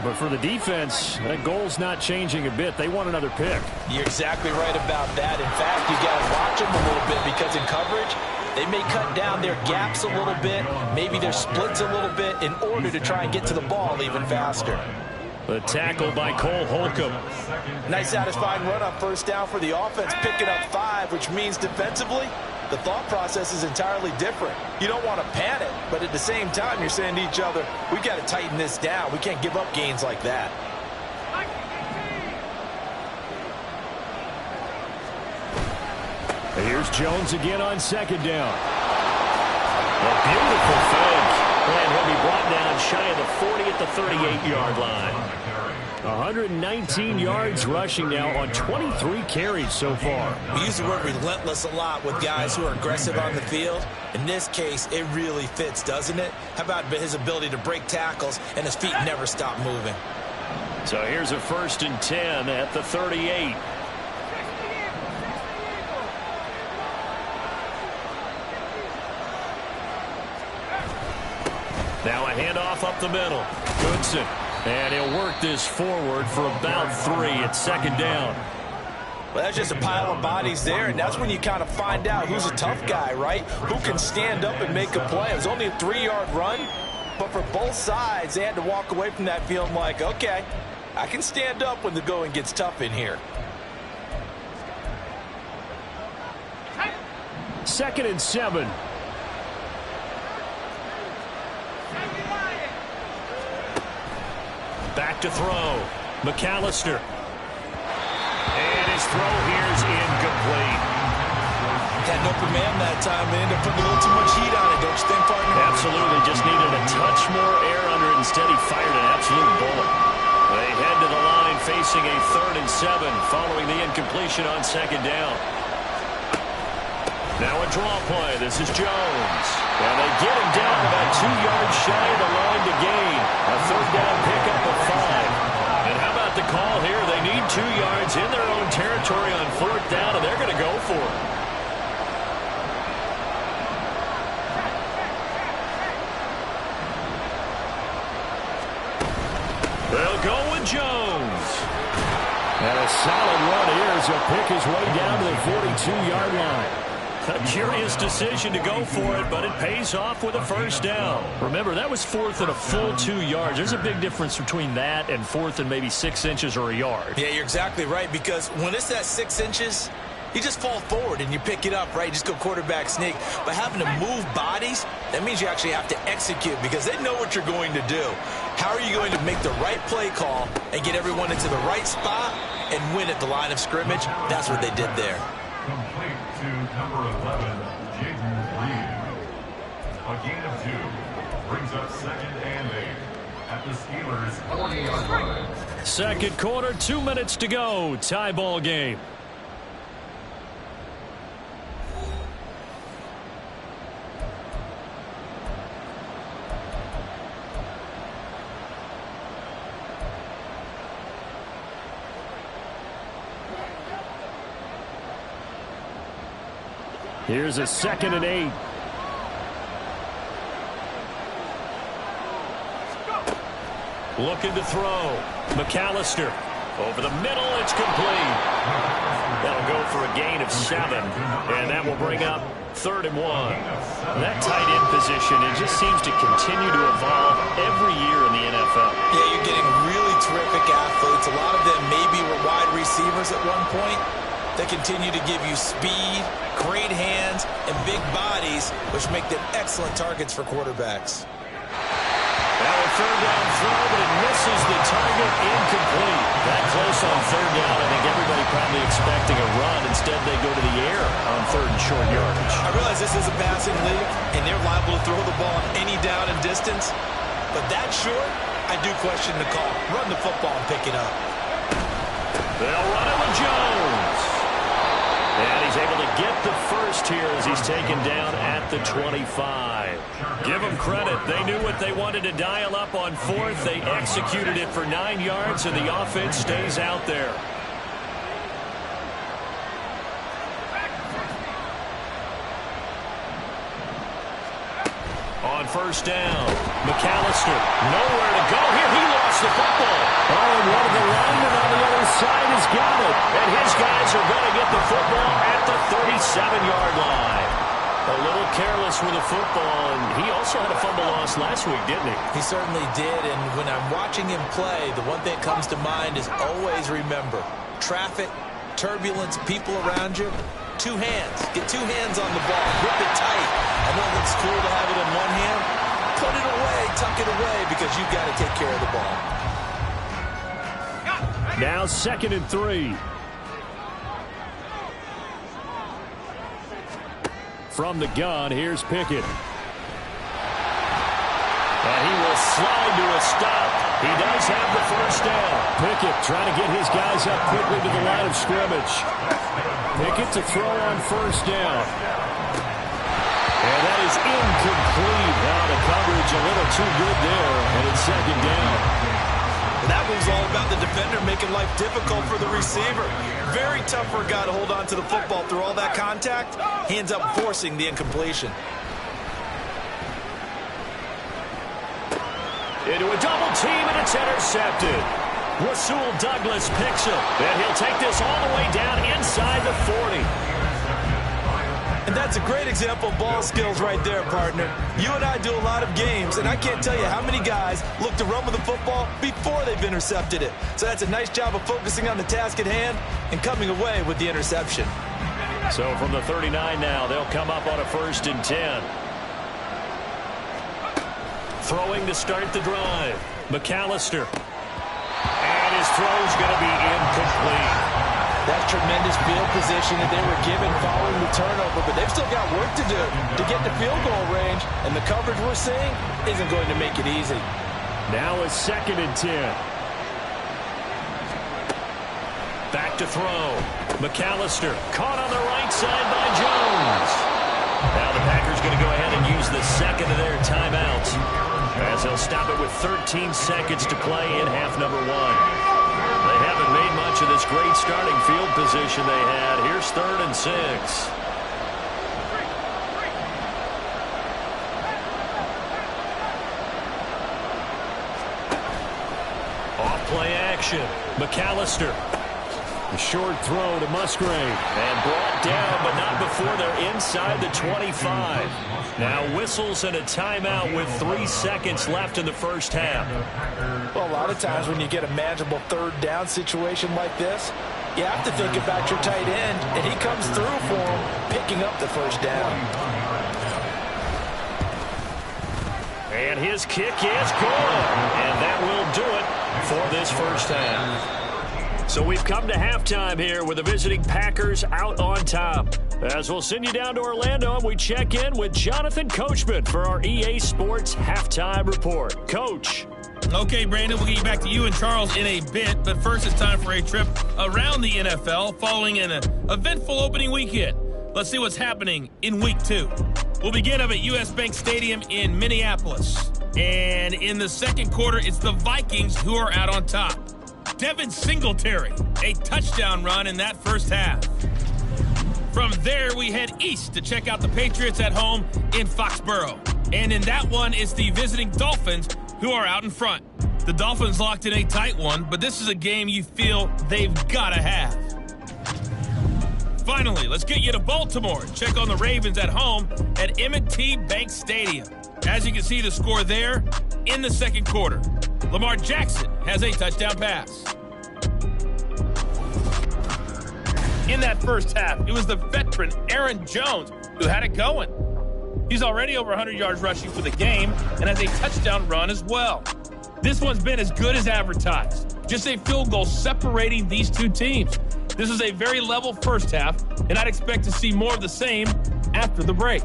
But for the defense, that goal's not changing a bit. They want another pick. You're exactly right about that. In fact, you got to watch them a little bit because in coverage, they may cut down their gaps a little bit, maybe their splits a little bit in order to try and get to the ball even faster. The tackle by Cole Holcomb. Nice satisfying run on 1st down for the offense, picking up 5, which means defensively, the thought process is entirely different. You don't want to panic, but at the same time, you're saying to each other, we've got to tighten this down. We can't give up gains like that. Here's Jones again on 2nd down. A beautiful fake. And he'll be brought down shy of the 40 at the 38-yard line. 119 yards rushing now on 23 carries so far. We use the word relentless a lot with guys who are aggressive on the field. In this case, it really fits, doesn't it? How about his ability to break tackles and his feet never stop moving? So here's a 1st and 10 at the 38. Now a handoff up the middle. Goodson. And he'll work this forward for about 3 at 2nd down. Well, that's just a pile of bodies there, and that's when you kind of find out who's a tough guy, right? Who can stand up and make a play. It was only a 3-yard run, but for both sides, they had to walk away from that feeling like, okay, I can stand up when the going gets tough in here. 2nd and 7. Back to throw. McAllister. And his throw here is incomplete. Had no command that time. They ended up putting a little too much heat on it, don't you think, partner? Absolutely. Just needed a touch more air under it. Instead, he fired an absolute bullet. They head to the line facing a 3rd and 7 following the incompletion on 2nd down. Now a draw play. This is Jones. And they get him down about 2 yards shy of the line to gain. A 3rd down pickup of 5. And how about the call here? They need 2 yards in their own territory on 4th down, and they're going to go for it. They'll go with Jones. And a solid run here as he'll pick his way down to the 42-yard line. A curious decision to go for it, but it pays off with a 1st down. Remember, that was 4th and a full 2 yards. There's a big difference between that and 4th and maybe 6 inches or a yard. Yeah, you're exactly right, because when it's that 6 inches, you just fall forward and you pick it up, right? You just go quarterback sneak. But having to move bodies, that means you actually have to execute because they know what you're going to do. How are you going to make the right play call and get everyone into the right spot and win at the line of scrimmage? That's what they did there. Complete to number 11, Jaden Reed. A gain of 2 brings up 2nd and 8 at the Steelers' 40-yard line. 2nd quarter, 2 minutes to go. Tie ball game. Here's a 2nd and 8. Looking to throw. McAllister. Over the middle, it's complete. That'll go for a gain of 7. And that will bring up 3rd and 1. That tight end position, it just seems to continue to evolve every year in the NFL. Yeah, you're getting really terrific athletes. A lot of them maybe were wide receivers at one point. They continue to give you speed, great hands, and big bodies, which make them excellent targets for quarterbacks. Now a 3rd down throw, but it misses the target, incomplete. That close on 3rd down, I think everybody probably expecting a run. Instead, they go to the air on 3rd and short yardage. I realize this is a passing league, and they're liable to throw the ball any down and distance. But that short, I do question the call. Run the football and pick it up. They'll run it with Jones. And he's able to get the first here as he's taken down at the 25. Give them credit. They knew what they wanted to dial up on 4th. They executed it for 9 yards, and the offense stays out there. On 1st down, McAllister, nowhere to go here. He lost the football. Oh, and one of the linemen on the other side has got it. And his guys are going to get the football at the 37-yard line. A little careless with the football, and he also had a fumble loss last week, didn't he? He certainly did, and when I'm watching him play, the one thing that comes to mind is always remember, traffic, turbulence, people around you, 2 hands. Get 2 hands on the ball. Grip it tight. I know it looks cool to have it in one hand. Put it away, tuck it away, because you've got to take care of the ball. Now 2nd and 3. From the gun, here's Pickett. And he will slide to a stop. He does have the first down. Pickett trying to get his guys up quickly to the line of scrimmage. Pickett to throw on first down. And that is incomplete. Now the coverage a little too good there, and it's second down. That was all about the defender making life difficult for the receiver. Very tough for a guy to hold on to the football through all that contact. He ends up forcing the incompletion. Into a double team, and it's intercepted. Rasul Douglas picks him, and he'll take this all the way down inside the 40. And that's a great example of ball skills right there, partner. You and I do a lot of games, and I can't tell you how many guys look to run with the football before they've intercepted it. So that's a nice job of focusing on the task at hand and coming away with the interception. So from the 39 now, they'll come up on a 1st and 10. Throwing to start the drive. McAllister. And his throw's going to be incomplete. That's tremendous field position that they were given following the turnover, but they've still got work to do to get to field goal range, and the coverage we're seeing isn't going to make it easy. Now a 2nd and 10. Back to throw. McAllister caught on the right side by Jones. Now the Packers going to go ahead and use the second of their timeouts, as they'll stop it with 13 seconds to play in half number 1. They haven't made much of this great starting field position they had. Here's 3rd and 6. Off play action. McAllister. The short throw to Musgrave. And brought down, but not before they're inside the 25. Now whistles and a timeout with 3 seconds left in the first half. Well, a lot of times when you get a manageable 3rd down situation like this, you have to think about your tight end, and he comes through for him, picking up the first down. And his kick is good. And that will do it for this first half. So we've come to halftime here with the visiting Packers out on top. As we'll send you down to Orlando, and we check in with Jonathan Coachman for our EA Sports Halftime Report. Coach. Okay, Brandon, we'll get you back to you and Charles in a bit, but first it's time for a trip around the NFL following an eventful opening weekend. Let's see what's happening in Week 2. We'll begin up at U.S. Bank Stadium in Minneapolis. And in the second quarter, it's the Vikings who are out on top. Devin Singletary, a touchdown run in that first half. From there, we head east to check out the Patriots at home in Foxborough. And in that one, it's the visiting Dolphins who are out in front. The Dolphins locked in a tight one, but this is a game you feel they've got to have. Finally, let's get you to Baltimore and check on the Ravens at home at M&T Bank Stadium. As you can see the score there in the second quarter. Lamar Jackson has a touchdown pass. In that first half, it was the veteran Aaron Jones who had it going. He's already over 100 yards rushing for the game and has a touchdown run as well. This one's been as good as advertised. Just a field goal separating these two teams. This is a very level first half, and I'd expect to see more of the same after the break.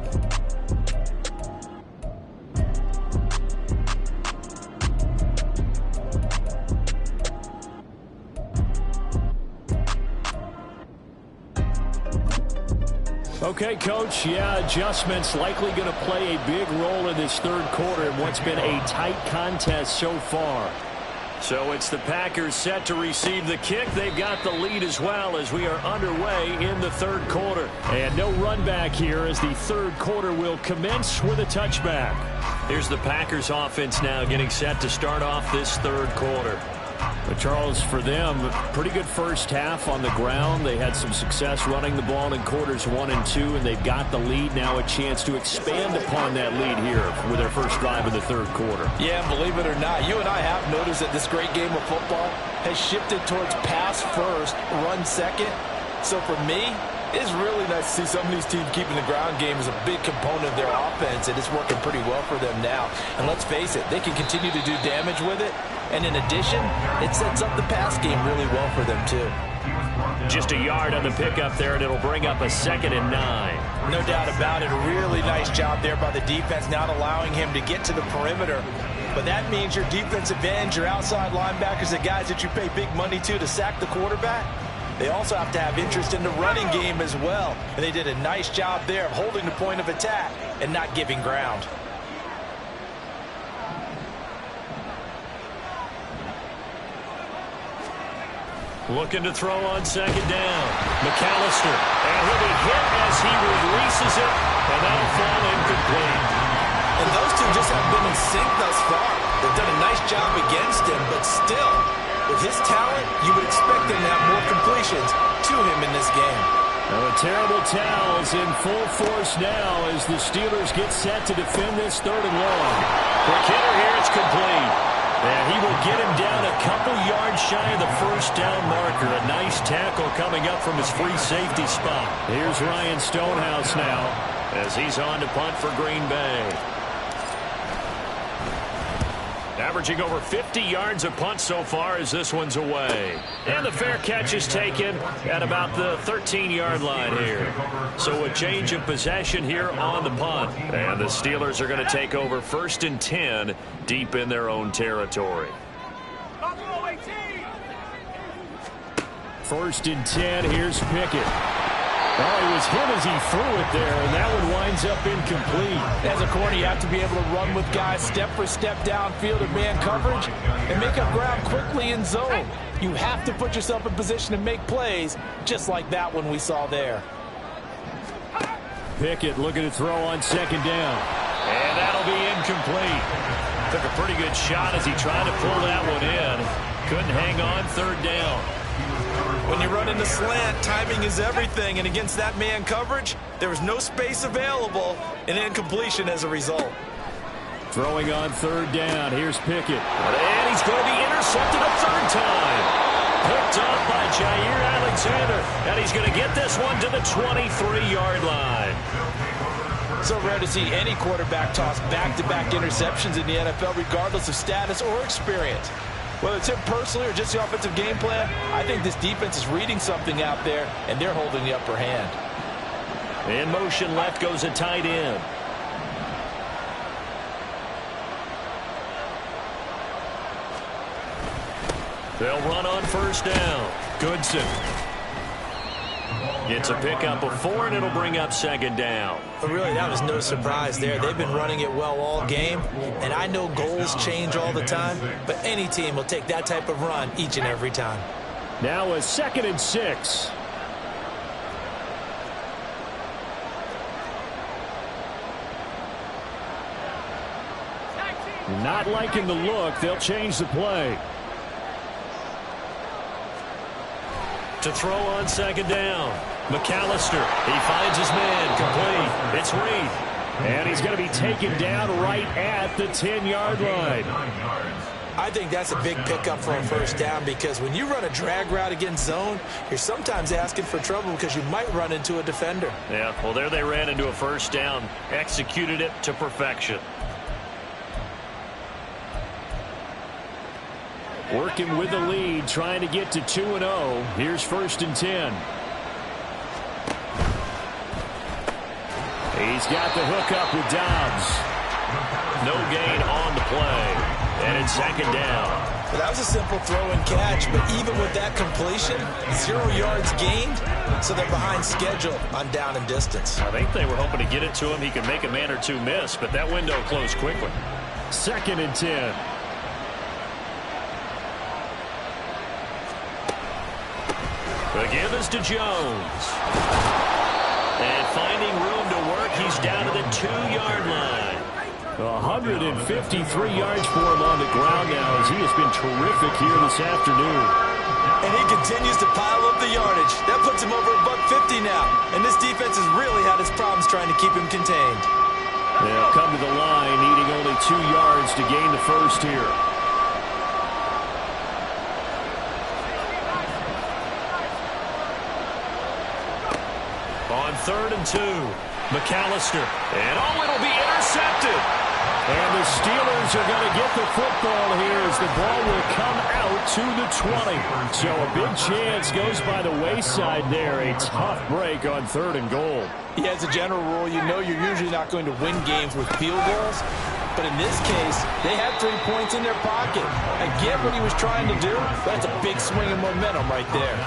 Okay, Coach, adjustments likely going to play a big role in this third quarter in what's been a tight contest so far. So it's the Packers set to receive the kick. They've got the lead as well as we are underway in the third quarter. And no run back here as the third quarter will commence with a touchback. Here's the Packers offense now getting set to start off this third quarter. But Charles, for them, pretty good first half on the ground. They had some success running the ball in quarters 1 and 2, and they've got the lead now, a chance to expand upon that lead here with their first drive in the third quarter. Yeah, believe it or not, you and I have noticed that this great game of football has shifted towards pass first, run second. So for me, it's really nice to see some of these teams keeping the ground game as a big component of their offense, and it's working pretty well for them now. And let's face it, they can continue to do damage with it. And in addition, it sets up the pass game really well for them, too. Just a yard on the pickup there, and it'll bring up a 2nd and 9. No doubt about it. A really nice job there by the defense, not allowing him to get to the perimeter but that means your defensive ends, your outside linebackers, the guys that you pay big money to sack the quarterback, they also have to have interest in the running game as well. And they did a nice job there of holding the point of attack and not giving ground. Looking to throw on second down. McAllister. And he'll be hit as he releases it. And that'll fall incomplete. And those two just have been in sync thus far. They've done a nice job against him, but still, with his talent, you would expect them to have more completions to him in this game. Now the terrible towels in full force now as the Steelers get set to defend this 3rd and long. Quick hitter here, it's complete. And he will get him down a couple yards shy of the first down marker. A nice tackle coming up from his free safety spot. Here's Ryan Stonehouse now as he's on to punt for Green Bay. Averaging over 50 yards a punt so far as this one's away. And the fair catch is taken at about the 13-yard line here. So a change of possession here on the punt. And the Steelers are going to take over 1st and 10 deep in their own territory. 1st and 10, here's Pickett. Oh, he was hit as he threw it there, and that one winds up incomplete. As a corner, you have to be able to run with guys step for step downfield in man coverage and make up ground quickly in zone. You have to put yourself in position to make plays, just like that one we saw there. Pickett looking to throw on second down. And that'll be incomplete. Took a pretty good shot as he tried to pull that one in. Couldn't hang on 3rd down. When you run in the slant, timing is everything, and against that man coverage, there was no space available, and incompletion as a result. Throwing on 3rd down, here's Pickett. And he's going to be intercepted a 3rd time. Picked up by Jair Alexander, and he's going to get this one to the 23-yard line. So rare to see any quarterback toss back-to-back interceptions in the NFL, regardless of status or experience. Whether it's him personally or just the offensive game plan, I think this defense is reading something out there, and they're holding the upper hand. In motion left goes a tight end. They'll run on 1st down. Goodson. It's a pickup of 4, and it'll bring up 2nd down. But really, that was no surprise there. They've been running it well all game, and I know goals change all the time, but any team will take that type of run each and every time. Now a 2nd and 6. Not liking the look. They'll change the play. To throw on 2nd down. McAllister. He finds his man. Complete. It's Reed. And he's going to be taken down right at the 10-yard line. I think that's a big pickup for a 1st down, because when you run a drag route against zone, you're sometimes asking for trouble because you might run into a defender. Yeah, well, there they ran into a 1st down. Executed it to perfection. Working with the lead, trying to get to 2-0. Here's 1st and 10. He's got the hook up with Dobbs. No gain on the play. And it's 2nd down. Well, that was a simple throw and catch, but even with that completion, 0 yards gained, so they're behind schedule on down and distance. I think they were hoping to get it to him. He could make a man or two miss, but that window closed quickly. 2nd and 10. The give is to Jones. And finding room to work, he's down to the 2-yard line. 153 yards for him on the ground now as he has been terrific here this afternoon. And he continues to pile up the yardage. That puts him over $150 now. And this defense has really had its problems trying to keep him contained. They'll come to the line, needing only 2 yards to gain the 1st here. On 3rd and 2, McAllister. And it'll be intercepted. And the Steelers are going to get the football here as the ball will come out to the 20. So a big chance goes by the wayside there. A tough break on 3rd and goal. Yeah, as a general rule, you know you're usually not going to win games with field goals. But in this case, they had 3 points in their pocket. I get what he was trying to do, but it's a big swing of momentum right there.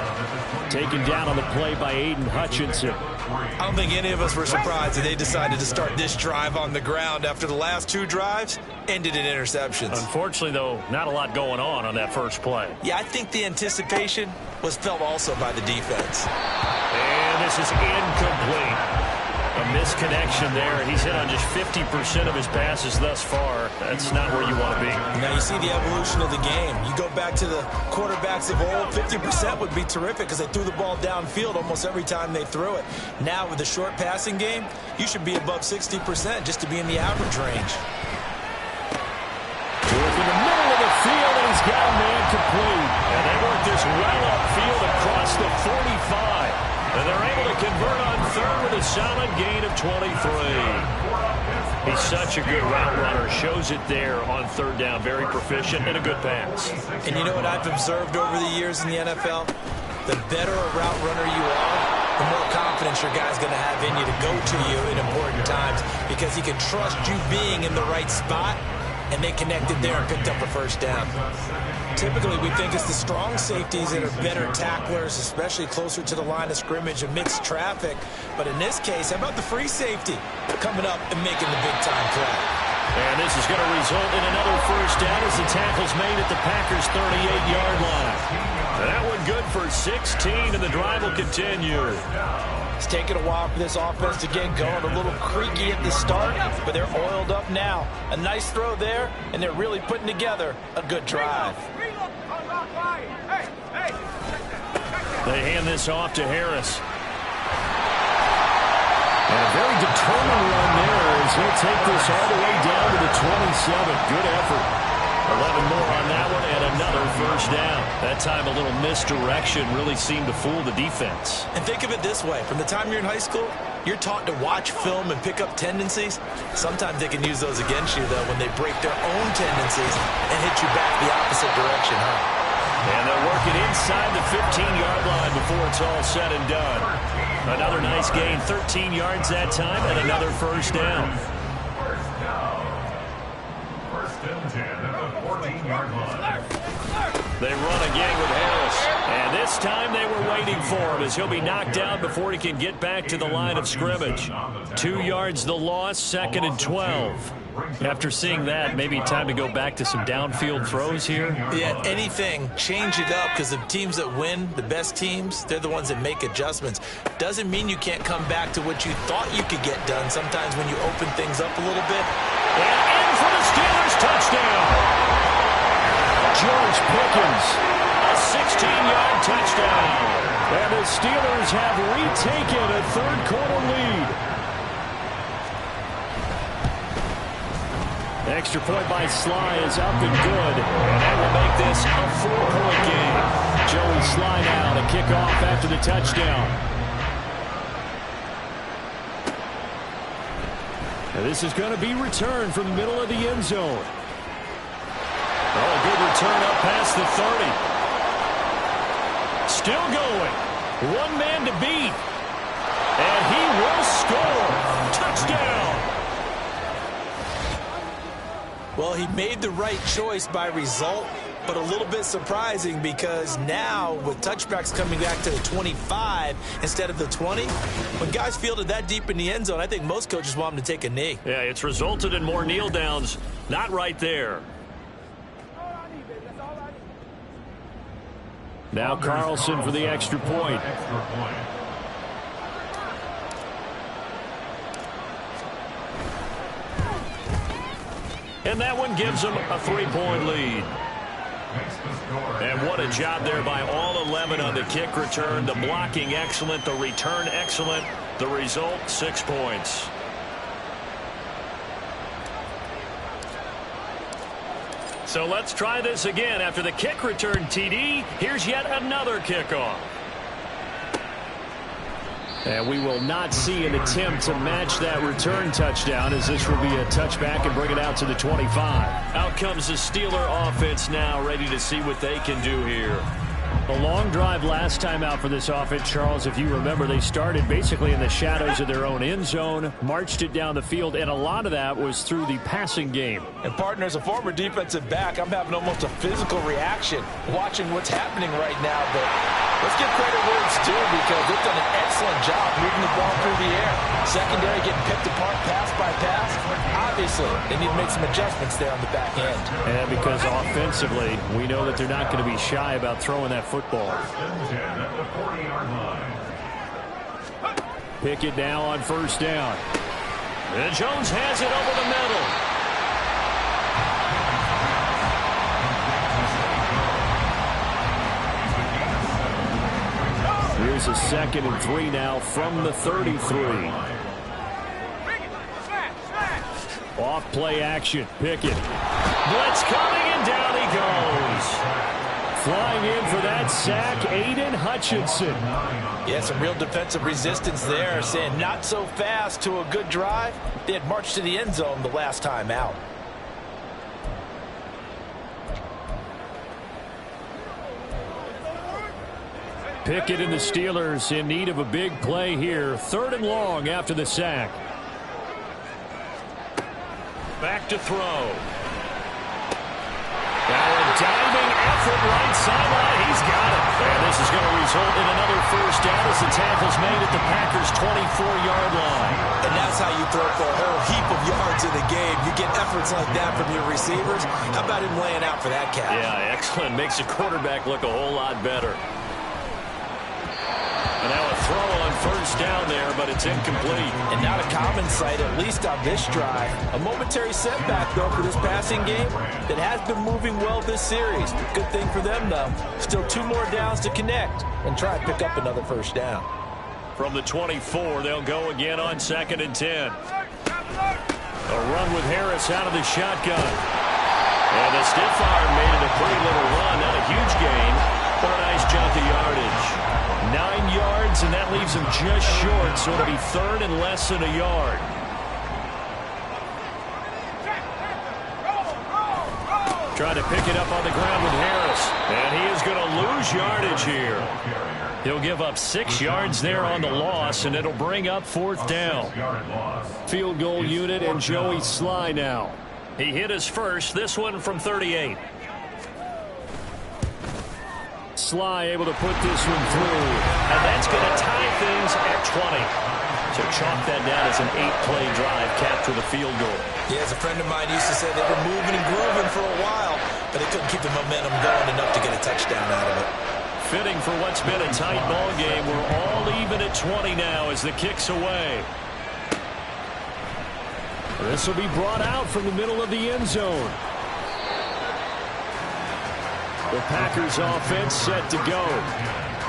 Taken down on the play by Aiden Hutchinson. I don't think any of us were surprised that they decided to start this drive on the ground after the last 2 drives ended in interceptions. Unfortunately, though, not a lot going on that first play. Yeah, I think the anticipation was felt also by the defense. And this is incomplete. A misconnection there. He's hit on just 50% of his passes thus far. That's not where you want to be. Now you see the evolution of the game. You go back to the quarterbacks of old, 50% would be terrific because they threw the ball downfield almost every time they threw it. Now with the short passing game, you should be above 60% just to be in the average range. Work in the middle of the field, and he's got a man complete. And they work this well upfield across the 45. And they're able to convert on 3rd with a solid gain of 23. He's such a good route runner. Shows it there on 3rd down. Very proficient and a good pass. And you know what I've observed over the years in the NFL? The better a route runner you are, the more confidence your guy's going to have in you to go to you in important times because he can trust you being in the right spot, and they connected there and picked up a 1st down. Typically, we think it's the strong safeties that are better tacklers, especially closer to the line of scrimmage amidst traffic. But in this case, how about the free safety coming up and making the big-time play? And this is going to result in another 1st down as the tackle's made at the Packers' 38-yard line. That one good for 16, and the drive will continue. It's taken a while for this offense to get going. A little creaky at the start, but they're oiled up now. A nice throw there, and they're really putting together a good drive. They hand this off to Harris. And a very determined run there as he'll take this all the way down to the 27. Good effort. 11 more on that one and another 1st down. That time a little misdirection really seemed to fool the defense. And think of it this way. From the time you're in high school, you're taught to watch film and pick up tendencies. Sometimes they can use those against you, though, when they break their own tendencies and hit you back the opposite direction, huh? And they'll work it inside the 15-yard line before it's all said and done. Another nice gain, 13 yards that time, and another 1st down. They run again with Harris. And this time they were waiting for him as he'll be knocked down before he can get back to the line of scrimmage. 2 yards the loss, 2nd and 12. After seeing that, maybe time to go back to some downfield throws here. Yeah, anything, change it up because the teams that win, the best teams, they're the ones that make adjustments. Doesn't mean you can't come back to what you thought you could get done sometimes when you open things up a little bit. And in for the Steelers, touchdown. George Pickens, a 16-yard touchdown. And the Steelers have retaken a 3rd quarter lead. Extra point by Sly is up and good. And that will make this a 4-point game. Joey Sly now to kick off after the touchdown. And this is going to be returned from the middle of the end zone. Oh, a good return up past the 30. Still going. One man to beat. And he will score. Touchdown. Well, he made the right choice by result, but a little bit surprising because now with touchbacks coming back to the 25 instead of the 20, when guys fielded that deep in the end zone, I think most coaches want them to take a knee. Yeah, it's resulted in more kneel downs. Not right there. Now Carlson for the extra point. And that one gives them a 3-point lead. And what a job there by all 11 on the kick return. The blocking excellent, the return excellent. The result, 6 points. So let's try this again. After the kick return TD, here's yet another kickoff. And we will not see an attempt to match that return touchdown, as this will be a touchback and bring it out to the 25. Out comes the Steeler offense now, ready to see what they can do here. A long drive last time out for this offense, Charles. If you remember, they started basically in the shadows of their own end zone, marched it down the field, and a lot of that was through the passing game. And partner, as a former defensive back, I'm having almost a physical reaction watching what's happening right now. But let's give credit where it's due, because they've done an excellent job moving the ball through the air. Secondary getting picked apart pass by pass. Obviously, they need to make some adjustments there on the back end. And because offensively, we know that they're not going to be shy about throwing that football. Pickett now on first down. And Jones has it over the middle. Here's a 2nd and 3 now from the 33. Off play action. Pickett. Blitz coming, and down he goes. Flying in for that sack, Aiden Hutchinson. Yeah, some real defensive resistance there, saying not so fast to a good drive. They had marched to the end zone the last time out. Pickett and the Steelers in need of a big play here. 3rd and long after the sack. Back to throw. Now a diving effort right sideline. He's got it. And this is going to result in another first down as the tackle's made at the Packers' 24-yard line. And that's how you throw for a whole heap of yards in the game. You get efforts like that from your receivers. How about him laying out for that catch? Yeah, excellent. Makes the quarterback look a whole lot better. And now a throw on first down there, but it's incomplete. And not a common sight, at least on this drive. A momentary setback, though, for this passing game that has been moving well this series. Good thing for them, though. Still 2 more downs to connect and try and pick up another first down. From the 24, they'll go again on 2nd and 10. A run with Harris out of the shotgun. And the stiff arm made it a pretty little run. Not a huge gain, but a nice chunk of yardage. 9 yards, and that leaves him just short, so it'll be 3rd and less than a yard. Trying to pick it up on the ground with Harris, and he is going to lose yardage here. He'll give up 6 yards there on the loss, and it'll bring up 4th down. Field goal unit and Joey Sly now. He hit his first, this one from 38. Sly able to put this one through, and that's going to tie things at 20. So chalk that down as an 8-play drive, capture the field goal. Yeah, as a friend of mine used to say, they were moving and grooving for a while, but they couldn't keep the momentum going enough to get a touchdown out of it. Fitting for what's been a tight ball game. We're all even at 20 now as the kick's away. This will be brought out from the middle of the end zone. The Packers offense set to go.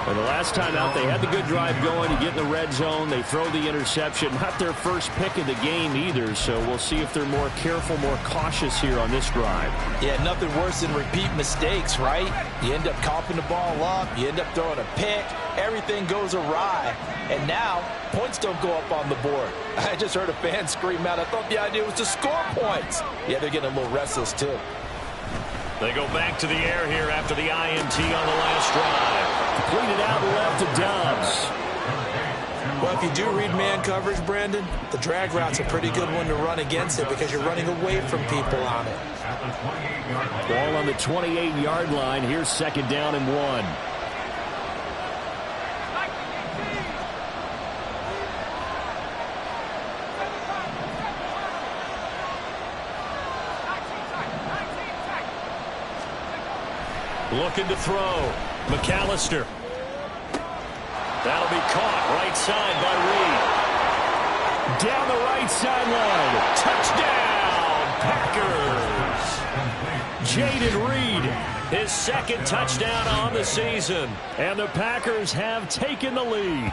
And the last time out, they had the good drive going. You get in the red zone. They throw the interception. Not their first pick of the game either, so we'll see if they're more careful, more cautious here on this drive. Yeah, nothing worse than repeat mistakes, right? You end up coughing the ball up. You end up throwing a pick. Everything goes awry. And now, points don't go up on the board. I just heard a fan scream out, I thought the idea was to score points. Yeah, they're getting a little restless, too. They go back to the air here after the INT on the last drive. Completed out left to Dobbs. Well, if you do read man coverage, Brandon, the drag route's a pretty good one to run against it because you're running away from people on it. Ball on the 28-yard line. Here's 2nd down and 1. Looking to throw. McAllister. That'll be caught right side by Reed. Down the right sideline. Touchdown, Packers. Jaden Reed, his 2nd touchdown on the season. And the Packers have taken the lead.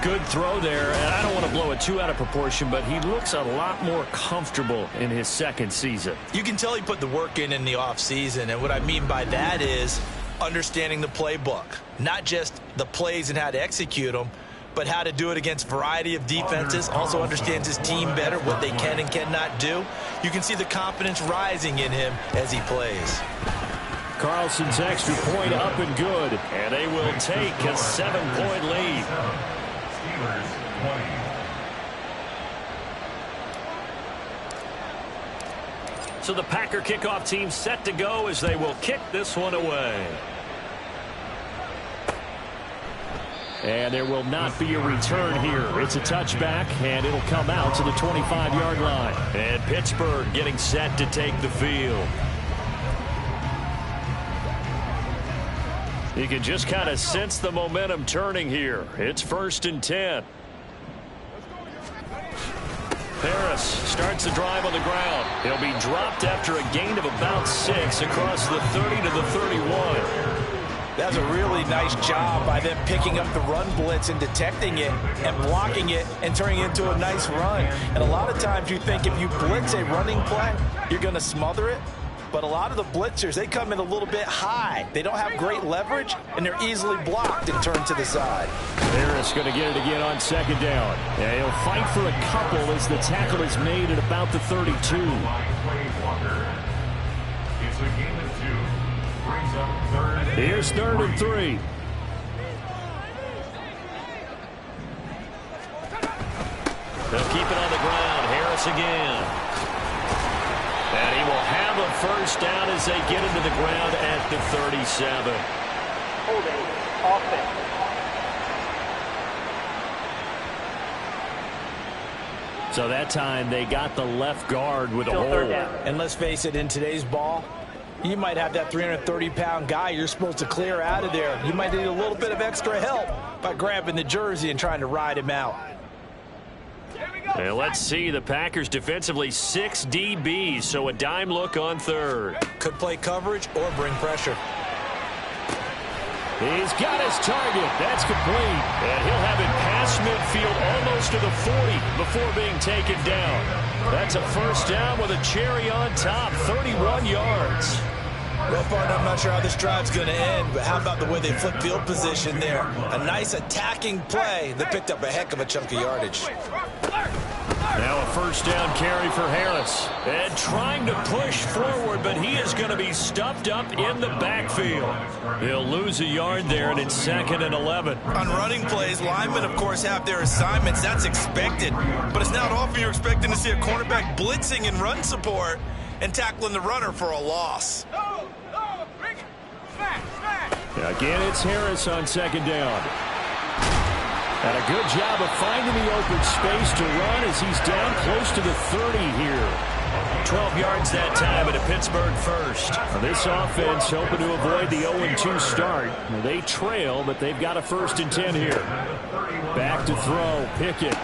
Good throw there, and I don't want to blow it too out of proportion, but he looks a lot more comfortable in his 2nd season. You can tell he put the work in the offseason, and what I mean by that is understanding the playbook, not just the plays and how to execute them, but how to do it against a variety of defenses. Also understands his team better, what they can and cannot do. You can see the confidence rising in him as he plays. Carlson's extra point up and good, and they will take a 7-point lead. Steelers 20. So the Packer kickoff team set to go as they will kick this one away. And there will not be a return here. It's a touchback, and it'll come out to the 25-yard line. And Pittsburgh getting set to take the field. You can just kind of sense the momentum turning here. It's 1st and 10. Harris starts the drive on the ground. He'll be dropped after a gain of about 6 across the 30 to the 31. That's a really nice job by them picking up the run blitz and detecting it and blocking it and turning it into a nice run. And a lot of times you think if you blitz a running play, you're going to smother it. But a lot of the blitzers, they come in a little bit high. They don't have great leverage, and they're easily blocked and turned to the side. Harris going to get it again on 2nd down. Yeah, he'll fight for a couple as the tackle is made at about the 32. It's a game of 2. Brings up 3rd. Here's 3rd and 3. They'll keep it on the ground. Harris again. And he will have a 1st down as they get into the ground at the 37. Holding offense. So that time they got the left guard with a hold. And let's face it, in today's ball, you might have that 330-pound guy you're supposed to clear out of there. You might need a little bit of extra help by grabbing the jersey and trying to ride him out. And let's see, the Packers defensively 6 DBs, so a dime look on 3rd. Could play coverage or bring pressure. He's got his target. That's complete. And he'll have it past midfield almost to the 40 before being taken down. That's a 1st down with a cherry on top, 31 yards. Well, partner, I'm not sure how this drive's going to end, but how about the way they flip field position there? A nice attacking play that picked up a heck of a chunk of yardage. Now a 1st down carry for Harris. And trying to push forward, but he is going to be stuffed up in the backfield. He'll lose a yard there, and it's 2nd and 11. On running plays, linemen, of course, have their assignments. That's expected. But it's not often you're expecting to see a cornerback blitzing in run support and tackling the runner for a loss. Again, it's Harris on 2nd down. And a good job of finding the open space to run as he's down close to the 30 here. 12 yards that time at a Pittsburgh 1st. Now this offense hoping to avoid the 0-2 start. Now they trail, but they've got a 1st and 10 here. Back to throw, Pickett.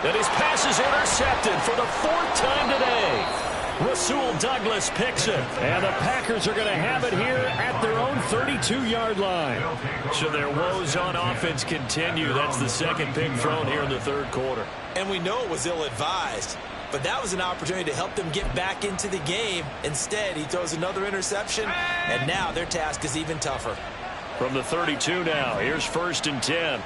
And his pass is intercepted for the 4th time today. Rasul Douglas picks it. And the Packers are going to have it here at their own 32-yard line. So their woes on offense continue. That's the 2nd pick thrown here in the 3rd quarter. And we know it was ill-advised, but that was an opportunity to help them get back into the game. Instead, he throws another interception, and now their task is even tougher. From the 32 now, here's 1st and 10.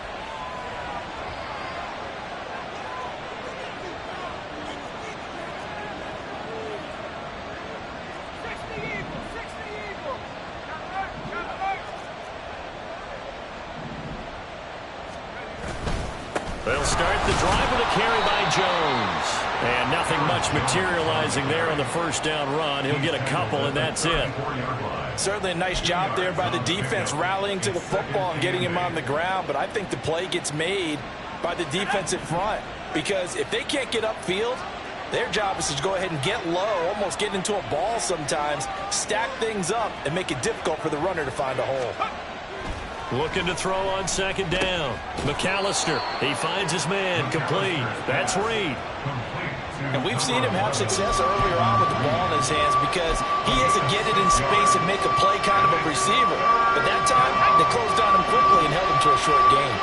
They'll start the drive with a carry by Jones. And nothing much materializing there on the 1st down run. He'll get a couple, and that's it. Certainly a nice job there by the defense rallying to the football and getting him on the ground. But I think the play gets made by the defensive front. Because if they can't get upfield, their job is to go ahead and get low, almost get into a ball sometimes, stack things up, and make it difficult for the runner to find a hole. Looking to throw on 2nd down. McAllister, he finds his man, complete. That's Reed. And we've seen him have success earlier on with the ball in his hands because he has to get it in space and make a play kind of a receiver. But that time, they closed on him quickly and held him to a short gain.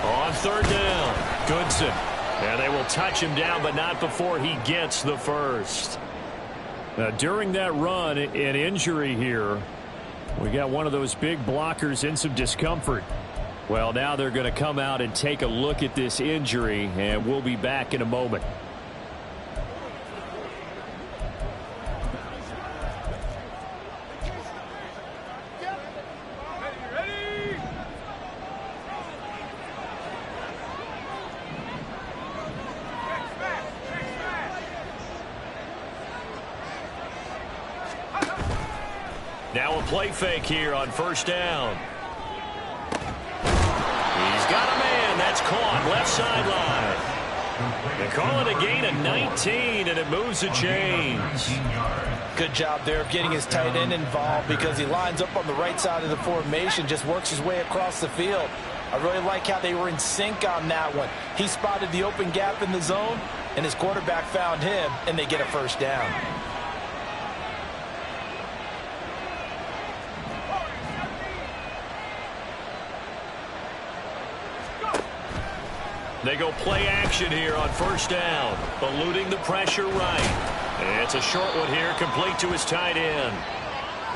On 3rd down. Goodson. And they will touch him down, but not before he gets the first. Now, during that run, an injury here. We got one of those big blockers in some discomfort. Well, now they're going to come out and take a look at this injury, and we'll be back in a moment. Now a play fake here on first down. He's got a man. That's caught. Left sideline. They call it a gain of 19, and it moves the chains. Good job there of getting his tight end involved because he lines up on the right side of the formation, just works his way across the field. I really like how they were in sync on that one. He spotted the open gap in the zone, and his quarterback found him, and they get a first down. They go play action here on first down, eluding the pressure right. It's a short one here, complete to his tight end.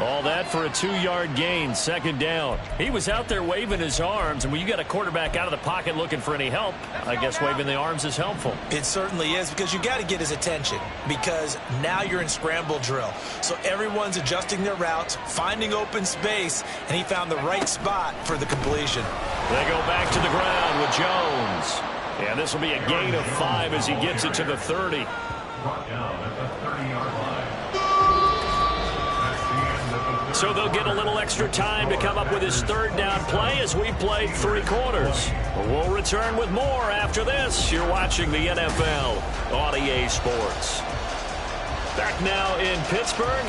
All that for a 2-yard gain, second down. He was out there waving his arms, and when you got a quarterback out of the pocket looking for any help, I guess waving the arms is helpful. It certainly is, because you got to get his attention, because now you're in scramble drill. So everyone's adjusting their routes, finding open space, and he found the right spot for the completion. They go back to the ground with Jones. Yeah, this will be a gain of 5 as he gets it to the 30. So they'll get a little extra time to come up with his third down play as we played 3 quarters. We'll return with more after this. You're watching the NFL on EA Sports. Back now in Pittsburgh.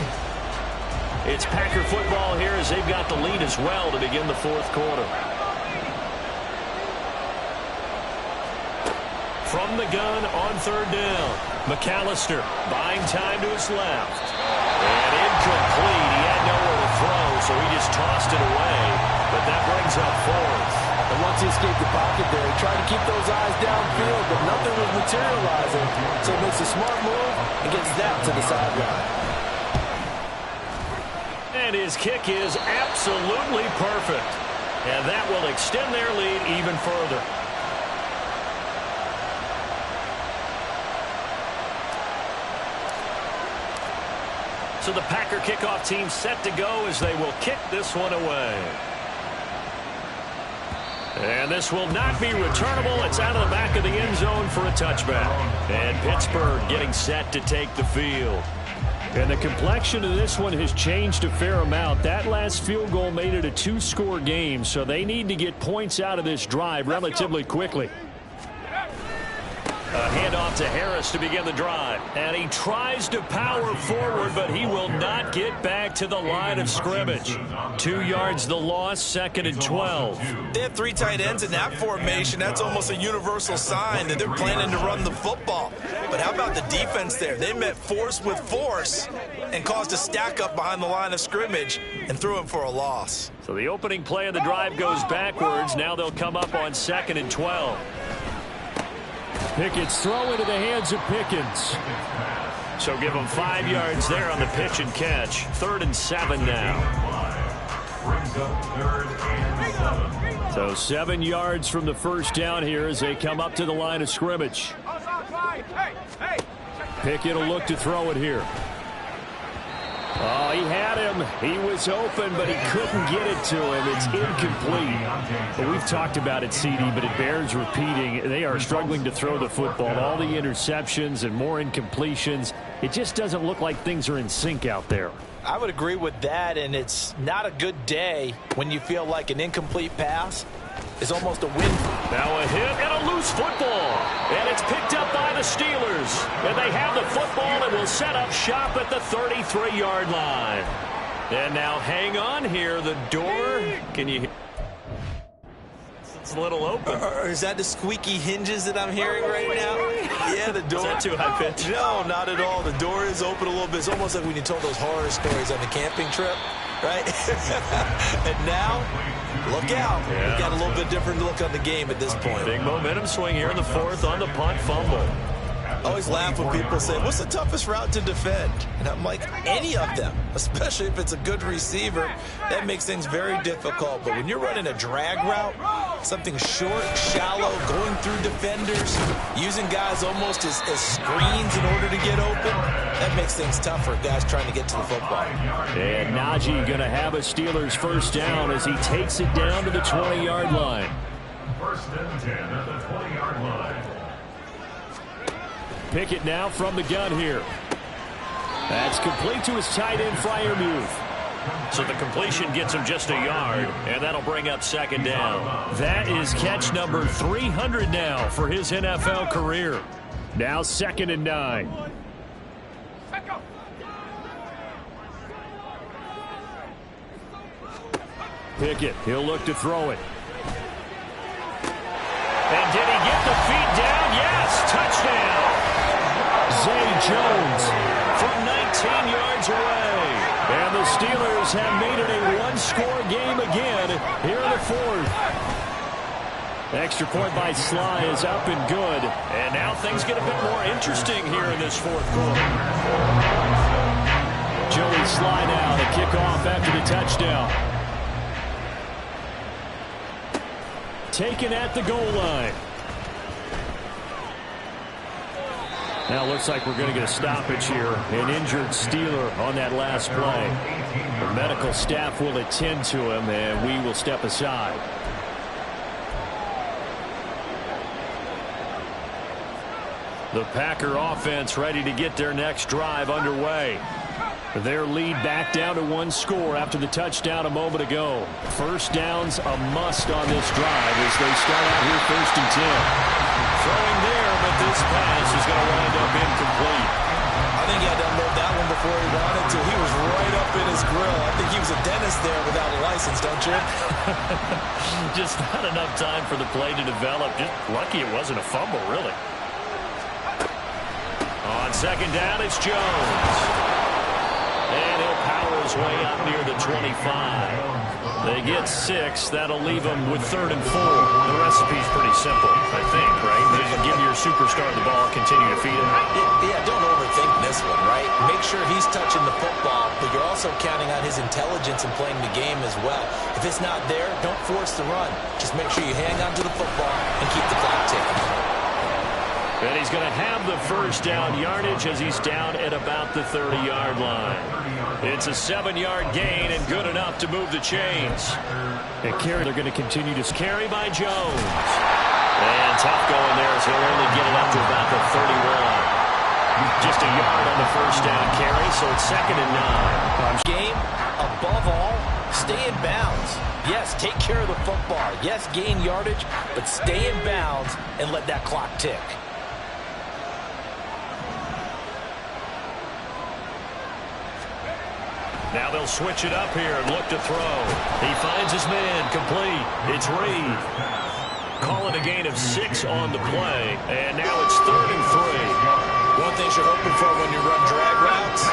It's Packer football here as they've got the lead as well to begin the fourth quarter. From the gun on third down. McAllister buying time to his left. And incomplete. He had nowhere to throw, so he just tossed it away. But that brings up fourth. And once he escaped the pocket there, he tried to keep those eyes downfield, but nothing was materializing. So he makes a smart move and gets that to the sideline. And his kick is absolutely perfect. And that will extend their lead even further. So the Packer kickoff team set to go as they will kick this one away. And this will not be returnable. It's out of the back of the end zone for a touchback. And Pittsburgh getting set to take the field. And the complexion of this one has changed a fair amount. That last field goal made it a 2-score game, so they need to get points out of this drive relatively quickly. A handoff to Harris to begin the drive. And he tries to power forward, but he will not get back to the line of scrimmage. 2 yards the loss, 2nd and 12. They have 3 tight ends in that formation. That's almost a universal sign that they're planning to run the football. But how about the defense there? They met force with force and caused a stack up behind the line of scrimmage and threw him for a loss. So the opening play of the drive goes backwards. Now they'll come up on 2nd and 12. Pickett's throw into the hands of Pickens. So give him 5 yards there on the pitch and catch. 3rd and 7 now. So 7 yards from the first down here as they come up to the line of scrimmage. Pickett will look to throw it here. Oh, he had him. He was open, but he couldn't get it to him. It's incomplete. Well, we've talked about it, CD, but it bears repeating. They are struggling to throw the football. All the interceptions and more incompletions. It just doesn't look like things are in sync out there. I would agree with that, and it's not a good day when you feel like an incomplete pass is almost a win. Now a hit and a loose football. And it's picked up by the Steelers. And they have the football and will set up shop at the 33-yard line. And now hang on here. The door, can you hear? It's a little open. Is that the squeaky hinges that I'm hearing right now? Yeah, the door. Is that too high pitch? No, not at all. The door is open a little bit. It's almost like when you told those horror stories on the camping trip. right? And now, look out. Yeah. We've got a little bit different look on the game at this point. Big momentum swing here in the fourth on the punt fumble. I always laugh when people say, what's the toughest route to defend? And I'm like, any of them, especially if it's a good receiver. That makes things very difficult. But when you're running a drag route, something short, shallow, going through defenders, using guys almost as screens in order to get open, that makes things tougher, guys trying to get to the football. And Najee going to have a Steelers first down as he takes it down to the 20-yard line. First and 10 at the 20-yard line. Pickett now from the gun here. That's complete to his tight end, Freiermuth. So the completion gets him just a yard, and that'll bring up second down. That is catch number 300 now for his NFL career. Now 2nd and 9. Pickett, he'll look to throw it. And did he get the feet down? Yes, touchdown. Zay Jones from 19 yards away. And the Steelers have made it a one-score game again here in the fourth. Extra point by Sly is up and good. And now things get a bit more interesting here in this fourth quarter. Joey Sly now to kick off after the touchdown. Taken at the goal line. Now looks like we're going to get a stoppage here. An injured Steeler on that last play. The medical staff will attend to him, and we will step aside. The Packer offense ready to get their next drive underway. Their lead back down to one score after the touchdown a moment ago. First down's a must on this drive as they start out here 1st and 10. Throwing there, but this pass is going to wind up incomplete. I think he had to unload that one before he wanted to. He was right up in his grill. I think he was a dentist there without a license, don't you? Just not enough time for the play to develop. Just lucky it wasn't a fumble, really. On second down, it's Jones. And he'll power his way up near the 25. They get 6. That'll leave them with 3rd and 4. The recipe's pretty simple, I think, right? Just give your superstar the ball, continue to feed him. Yeah, don't overthink this one, right? Make sure he's touching the football, but you're also counting on his intelligence in playing the game as well. If it's not there, don't force the run. Just make sure you hang on to the football and keep the clock ticking. And he's going to have the first down yardage as he's down at about the 30-yard line. It's a 7-yard gain and good enough to move the chains. And carry, they're going to continue to carry by Jones. And tough going there as he'll only get it up to about the 31. Just a yard on the first down carry, so it's 2nd and 9. Game, above all, stay in bounds. Yes, take care of the football. Yes, gain yardage, but stay in bounds and let that clock tick. Now they'll switch it up here and look to throw. He finds his man complete. It's Reed. Calling a gain of 6 on the play. And now it's 3rd and 3. One thing you're hoping for when you run drag routes,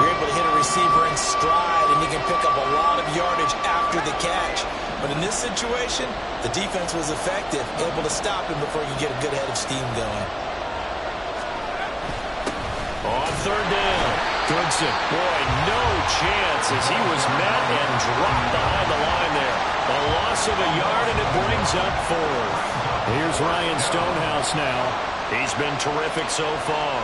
you're able to hit a receiver in stride and you can pick up a lot of yardage after the catch. But in this situation, the defense was effective, able to stop him before you get a good head of steam going. On 3rd down, Goodson, boy, no chance as he was met and dropped behind the line there. A loss of a yard, and it brings up 4th. Here's Ryan Stonehouse now. He's been terrific so far.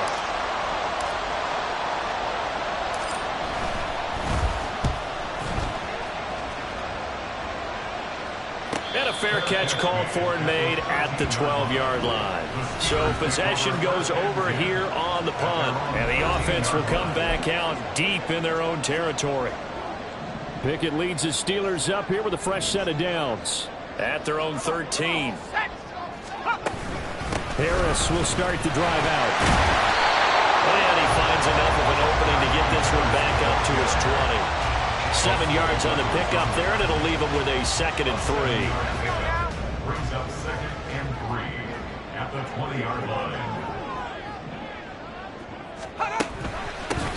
And a fair catch called for and made at the 12-yard line. So possession goes over here on the punt. And the offense will come back out deep in their own territory. Pickett leads the Steelers up here with a fresh set of downs at their own 13. Harris will start the drive out. And he finds enough of an opening to get this one back up to his 20. 7 yards on the pickup there, and it'll leave him with a 2nd and 3. Brings up 2nd and 3 at the 20-yard line.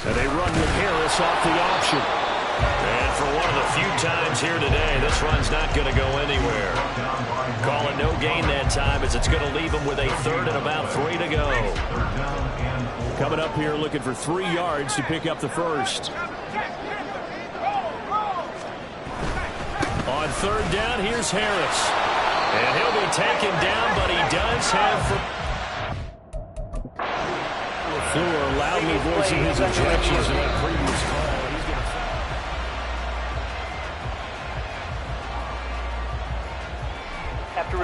And they run with Harris off the option. And for one of the few times here today, this run's not going to go anywhere. Call it no gain that time as it's going to leave them with a third and about 3 to go. Coming up here looking for 3 yards to pick up the first. On third down, here's Harris. And he'll be taken down, but he does have... LaFleur loudly voicing his objections in that previous call.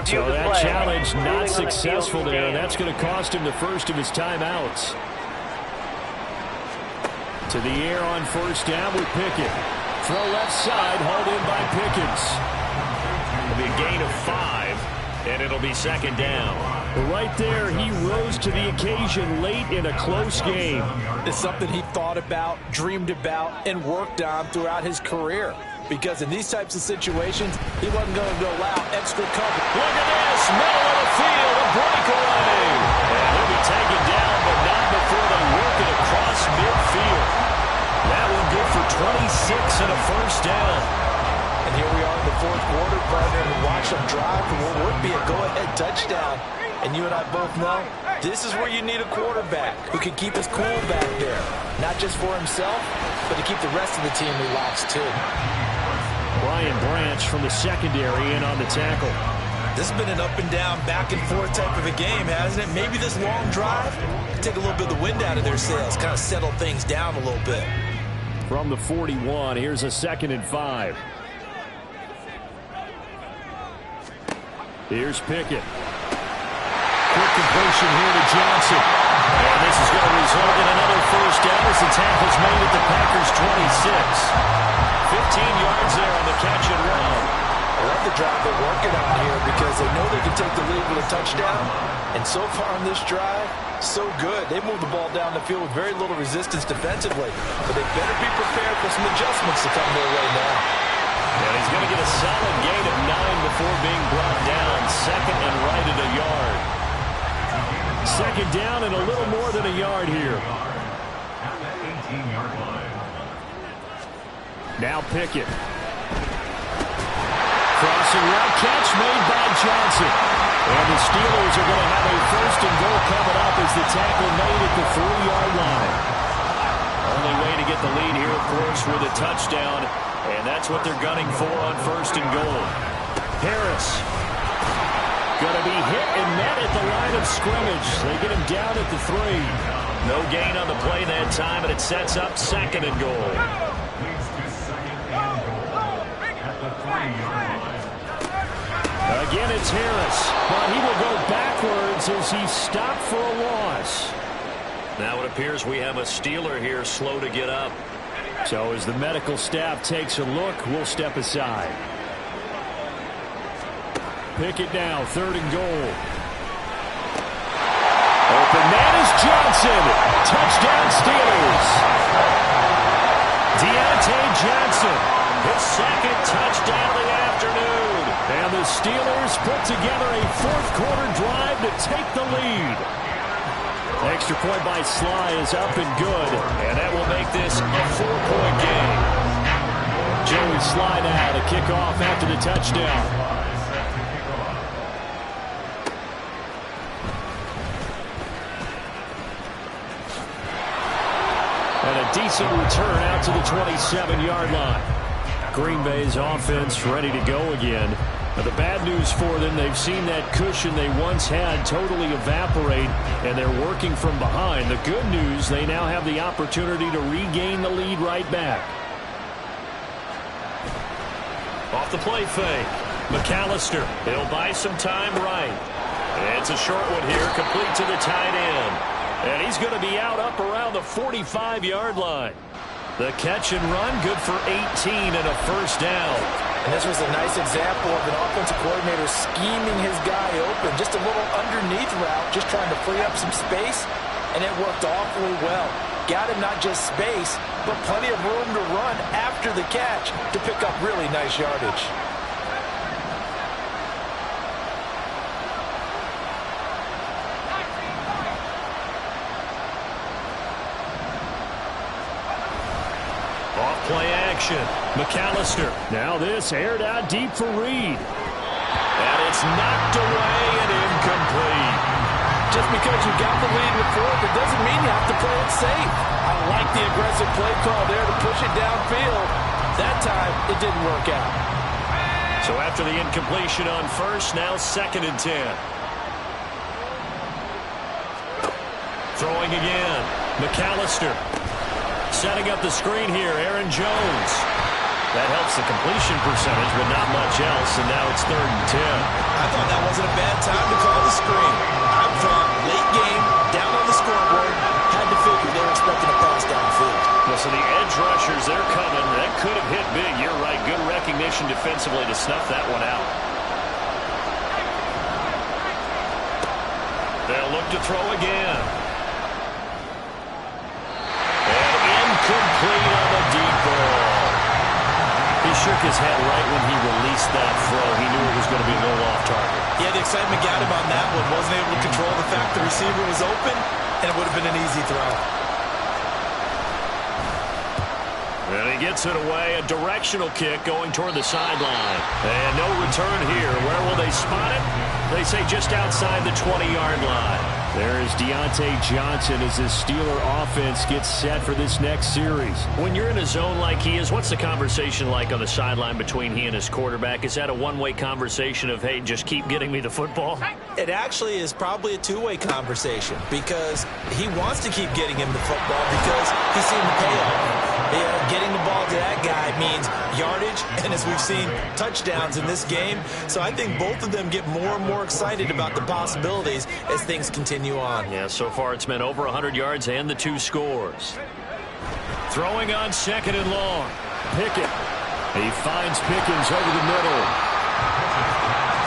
So that challenge not successful there. That's going to cost him the first of his timeouts. To the air on first down with Pickett. Throw left side, hauled in by Pickens. It'll be a gain of 5, and it'll be second down. Right there, he rose to the occasion late in a close game. It's something he thought about, dreamed about, and worked on throughout his career. Because in these types of situations, he wasn't going to allow extra cover. Look at this, middle of the field, a breakaway. And he'll be taken down, but not before they work it across midfield. That one good for 26 and a first down. And here we are in the fourth quarter, partner, and watch them drive for what would be a go-ahead touchdown. And you and I both know this is where you need a quarterback who can keep his cool back there. Not just for himself, but to keep the rest of the team relaxed too. Brian Branch from the secondary in on the tackle. This has been an up and down, back and forth type of a game, hasn't it? Maybe this long drive can take a little bit of the wind out of their sails, kind of settle things down a little bit. From the 41, here's a 2nd and 5. Here's Pickett. Quick completion here to Johnson. And this is going to result in another first down as the tackle's made at the Packers' 26. 15 yards there on the catch and run. I love the drive they're working on here because they know they can take the lead with a touchdown. And so far on this drive, so good. They moved the ball down the field with very little resistance defensively. But they better be prepared for some adjustments to come their way now. And he's going to get a solid gain of 9 before being brought down. Second and right at a yard. Second down and a little more than a yard here. At the 18-yard line. Now Pickett. Crossing route catch made by Johnson. And the Steelers are going to have a first and goal coming up as the tackle made at the 3-yard line. Only way to get the lead here, of course, with a touchdown. And that's what they're gunning for on first and goal. Harris. Going to be hit and met at the line of scrimmage. They get him down at the 3. No gain on the play that time, and it sets up second and goal. Again, it's Harris, but he will go backwards as he's stopped for a loss. Now it appears we have a Steeler here slow to get up. So as the medical staff takes a look, we'll step aside. Pickett now, 3rd and goal. Open man is Johnson. Touchdown Steelers. Deontay Johnson, his 2nd touchdown of the afternoon. And the Steelers put together a fourth-quarter drive to take the lead. Extra point by Sly is up and good. And that will make this a 4-point game. Joey Sly now to kick off after the touchdown. And a decent return out to the 27-yard line. Green Bay's offense ready to go again. Now the bad news for them, they've seen that cushion they once had totally evaporate, and they're working from behind. The good news, they now have the opportunity to regain the lead right back. Off the play fake. McAllister. He'll buy some time right. It's a short one here, complete to the tight end. And he's going to be out up around the 45-yard line. The catch and run, good for 18 and a first down. And this was a nice example of an offensive coordinator scheming his guy open. Just a little underneath route, just trying to free up some space, and it worked awfully well. Got him not just space, but plenty of room to run after the catch to pick up really nice yardage. Off play motion. McAllister. Now this aired out deep for Reed. And it's knocked away and incomplete. Just because you got the lead with 4th, it doesn't mean you have to play it safe. I like the aggressive play call there to push it downfield. That time, it didn't work out. So after the incompletion on first, now 2nd and 10. Throwing again. McAllister. Setting up the screen here, Aaron Jones. That helps the completion percentage, but not much else, and now it's 3rd and 10. I thought that wasn't a bad time to call the screen. I thought late game, down on the scoreboard, had to figure they were expecting a pass downfield. Well, so the edge rushers, they're coming. That could have hit big. You're right. Good recognition defensively to snuff that one out. They'll look to throw again. Incomplete on the deep ball. He shook his head right when he released that throw. He knew it was going to be a little off target. Yeah, the excitement got him on that one. Wasn't able to control the fact the receiver was open, and it would have been an easy throw. And he gets it away. A directional kick going toward the sideline. And no return here. Where will they spot it? They say just outside the 20-yard line. There is Deontay Johnson as this Steeler offense gets set for this next series. When you're in a zone like he is, what's the conversation like on the sideline between he and his quarterback? Is that a one-way conversation of, hey, just keep getting me the football? It actually is probably a two-way conversation because he wants to keep getting him the football because he's seen the payoff. Yeah, getting the ball to that guy means yardage, and as we've seen, touchdowns in this game. So I think both of them get more and more excited about the possibilities as things continue on. Yeah, so far it's been over 100 yards and the 2 scores. Throwing on 2nd and long. Pickett. He finds Pickens over the middle.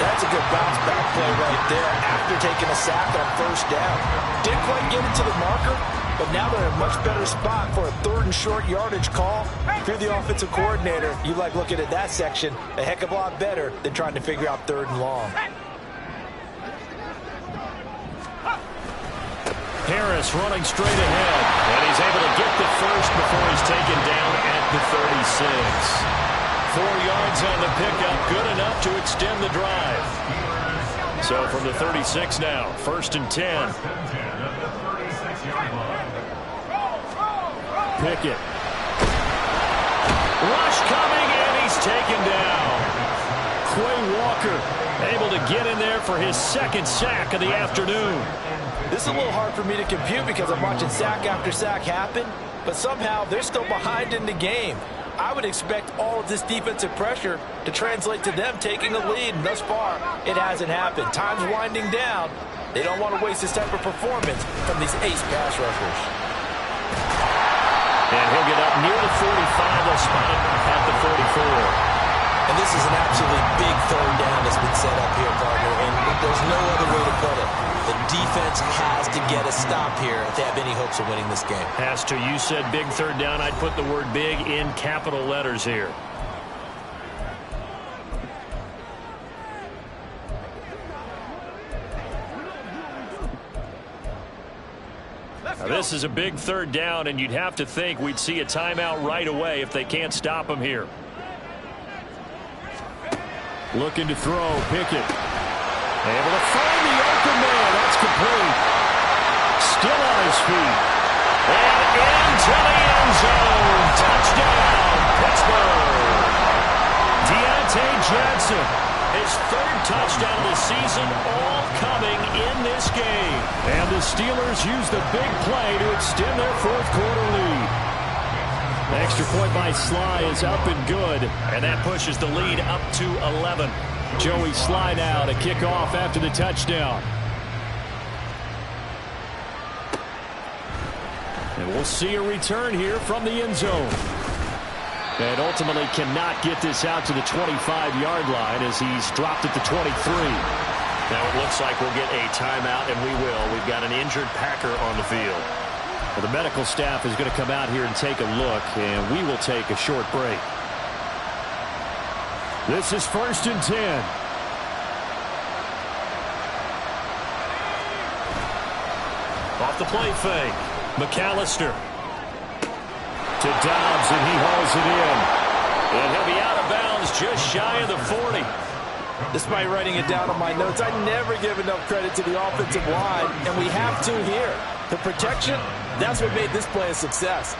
That's a good bounce back play right there after taking a sack on 1st down. Didn't quite get it to the marker, but now they're in a much better spot for a 3rd and short yardage call. If you're the offensive coordinator, you like looking at that section a heck of a lot better than trying to figure out 3rd and long. Harris running straight ahead, and he's able to get the first before he's taken down at the 36. 4 yards on the pickup, good enough to extend the drive. So from the 36 now, 1st and 10. Pickett. Rush coming, and he's taken down. Quay Walker able to get in there for his 2nd sack of the afternoon. This is a little hard for me to compute because I'm watching sack after sack happen, but somehow they're still behind in the game. I would expect all of this defensive pressure to translate to them taking a lead, and thus far, it hasn't happened. Time's winding down. They don't want to waste this type of performance from these ace pass rushers. And he'll get up near the 45. They'll spot him at the 44. And this is an absolutely big 3rd down that's been set up here, partner, and there's no other way to put it. The defense has to get a stop here if they have any hopes of winning this game. Has to. You said big 3rd down. I'd put the word big in capital letters here. Now, this is a big 3rd down, and you'd have to think we'd see a timeout right away if they can't stop him here. Looking to throw, Pickett. Able to find the open man. That's complete. Still on his feet. And into the end zone. Touchdown, Pittsburgh. Deontay Johnson. His 3rd touchdown of the season, all coming in this game. And the Steelers use the big play to extend their 4th quarter lead. The extra point by Sly is up and good, and that pushes the lead up to 11. Joey Sly now to kick off after the touchdown. And we'll see a return here from the end zone. And ultimately cannot get this out to the 25-yard line as he's dropped at the 23. Now it looks like we'll get a timeout, and we will. We've got an injured Packer on the field. Well, the medical staff is going to come out here and take a look, and we will take a short break. This is 1st and 10. Off the play fake. McAllister to Dobbs, and he hauls it in. And he'll be out of bounds just shy of the 40. Despite writing it down on my notes, I never give enough credit to the offensive line, and we have to here. The protection, that's what made this play a success.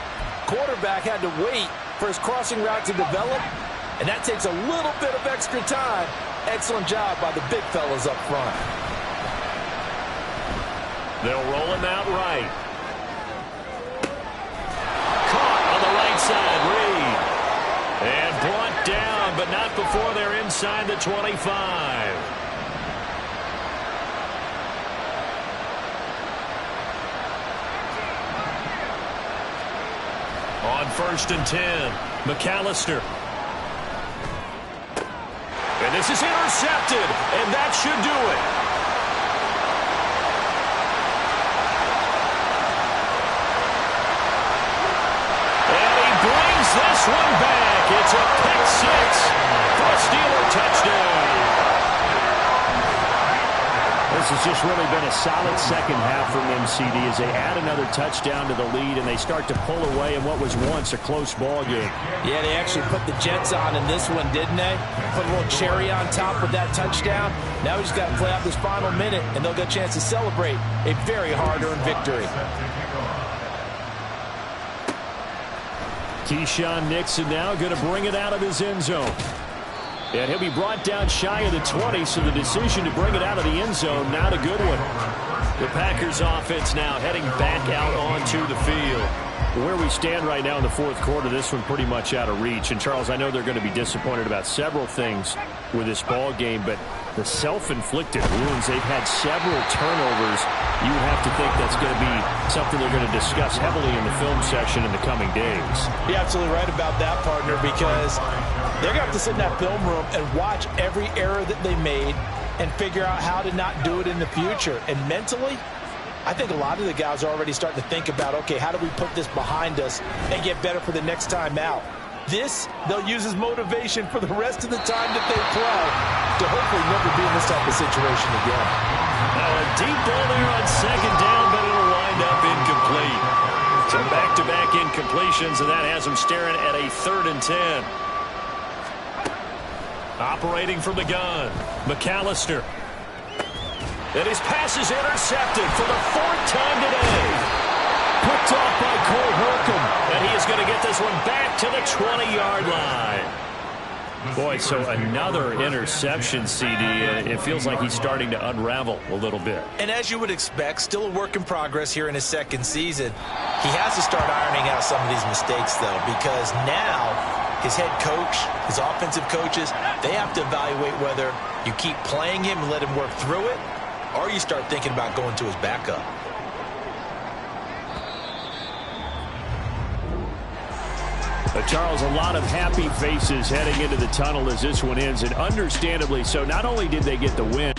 Quarterback had to wait for his crossing route to develop, and that takes a little bit of extra time. Excellent job by the big fellas up front. They'll roll him out right. Caught on the right side, Reed. And brought down, but not before they're inside the 25. On 1st and 10, McAllister. And this is intercepted, and that should do it. And he brings this one back. It's a pick six for a Steeler touchdown. This has just really been a solid second half from them, CD, as they add another touchdown to the lead and they start to pull away in what was once a close ball game. Yeah, they actually put the Jets on in this one, didn't they? Put a little cherry on top with that touchdown. Now we just got to play out this final minute, and they'll get a chance to celebrate a very hard-earned victory. Keyshawn Nixon now going to bring it out of his end zone. And he'll be brought down shy of the 20, so the decision to bring it out of the end zone, not a good one. The Packers offense now heading back out onto the field. Where we stand right now in the fourth quarter, this one pretty much out of reach. And, Charles, I know they're going to be disappointed about several things with this ball game, but the self-inflicted wounds, they've had several turnovers. You have to think that's going to be something they're going to discuss heavily in the film session in the coming days. You're absolutely right about that, partner, because they're going to have to sit in that film room and watch every error that they made and figure out how to not do it in the future. And mentally, I think a lot of the guys are already starting to think about, okay, how do we put this behind us and get better for the next time out? This, they'll use as motivation for the rest of the time that they play to hopefully never be in this type of situation again. Now a deep ball there on second down, but it'll wind up incomplete. So back-to-back incompletions, and that has them staring at a 3rd and 10. Operating from the gun, McAllister. And his pass is intercepted for the 4th time today. Picked off by Cole Holcomb, and he is going to get this one back to the 20-yard line. Boy, so another interception, CD. It feels like he's starting to unravel a little bit. And as you would expect, still a work in progress here in his second season. He has to start ironing out some of these mistakes, though, because now his head coach, his offensive coaches, they have to evaluate whether you keep playing him and let him work through it, or you start thinking about going to his backup. Charles, a lot of happy faces heading into the tunnel as this one ends, and understandably so. Not only did they get the win,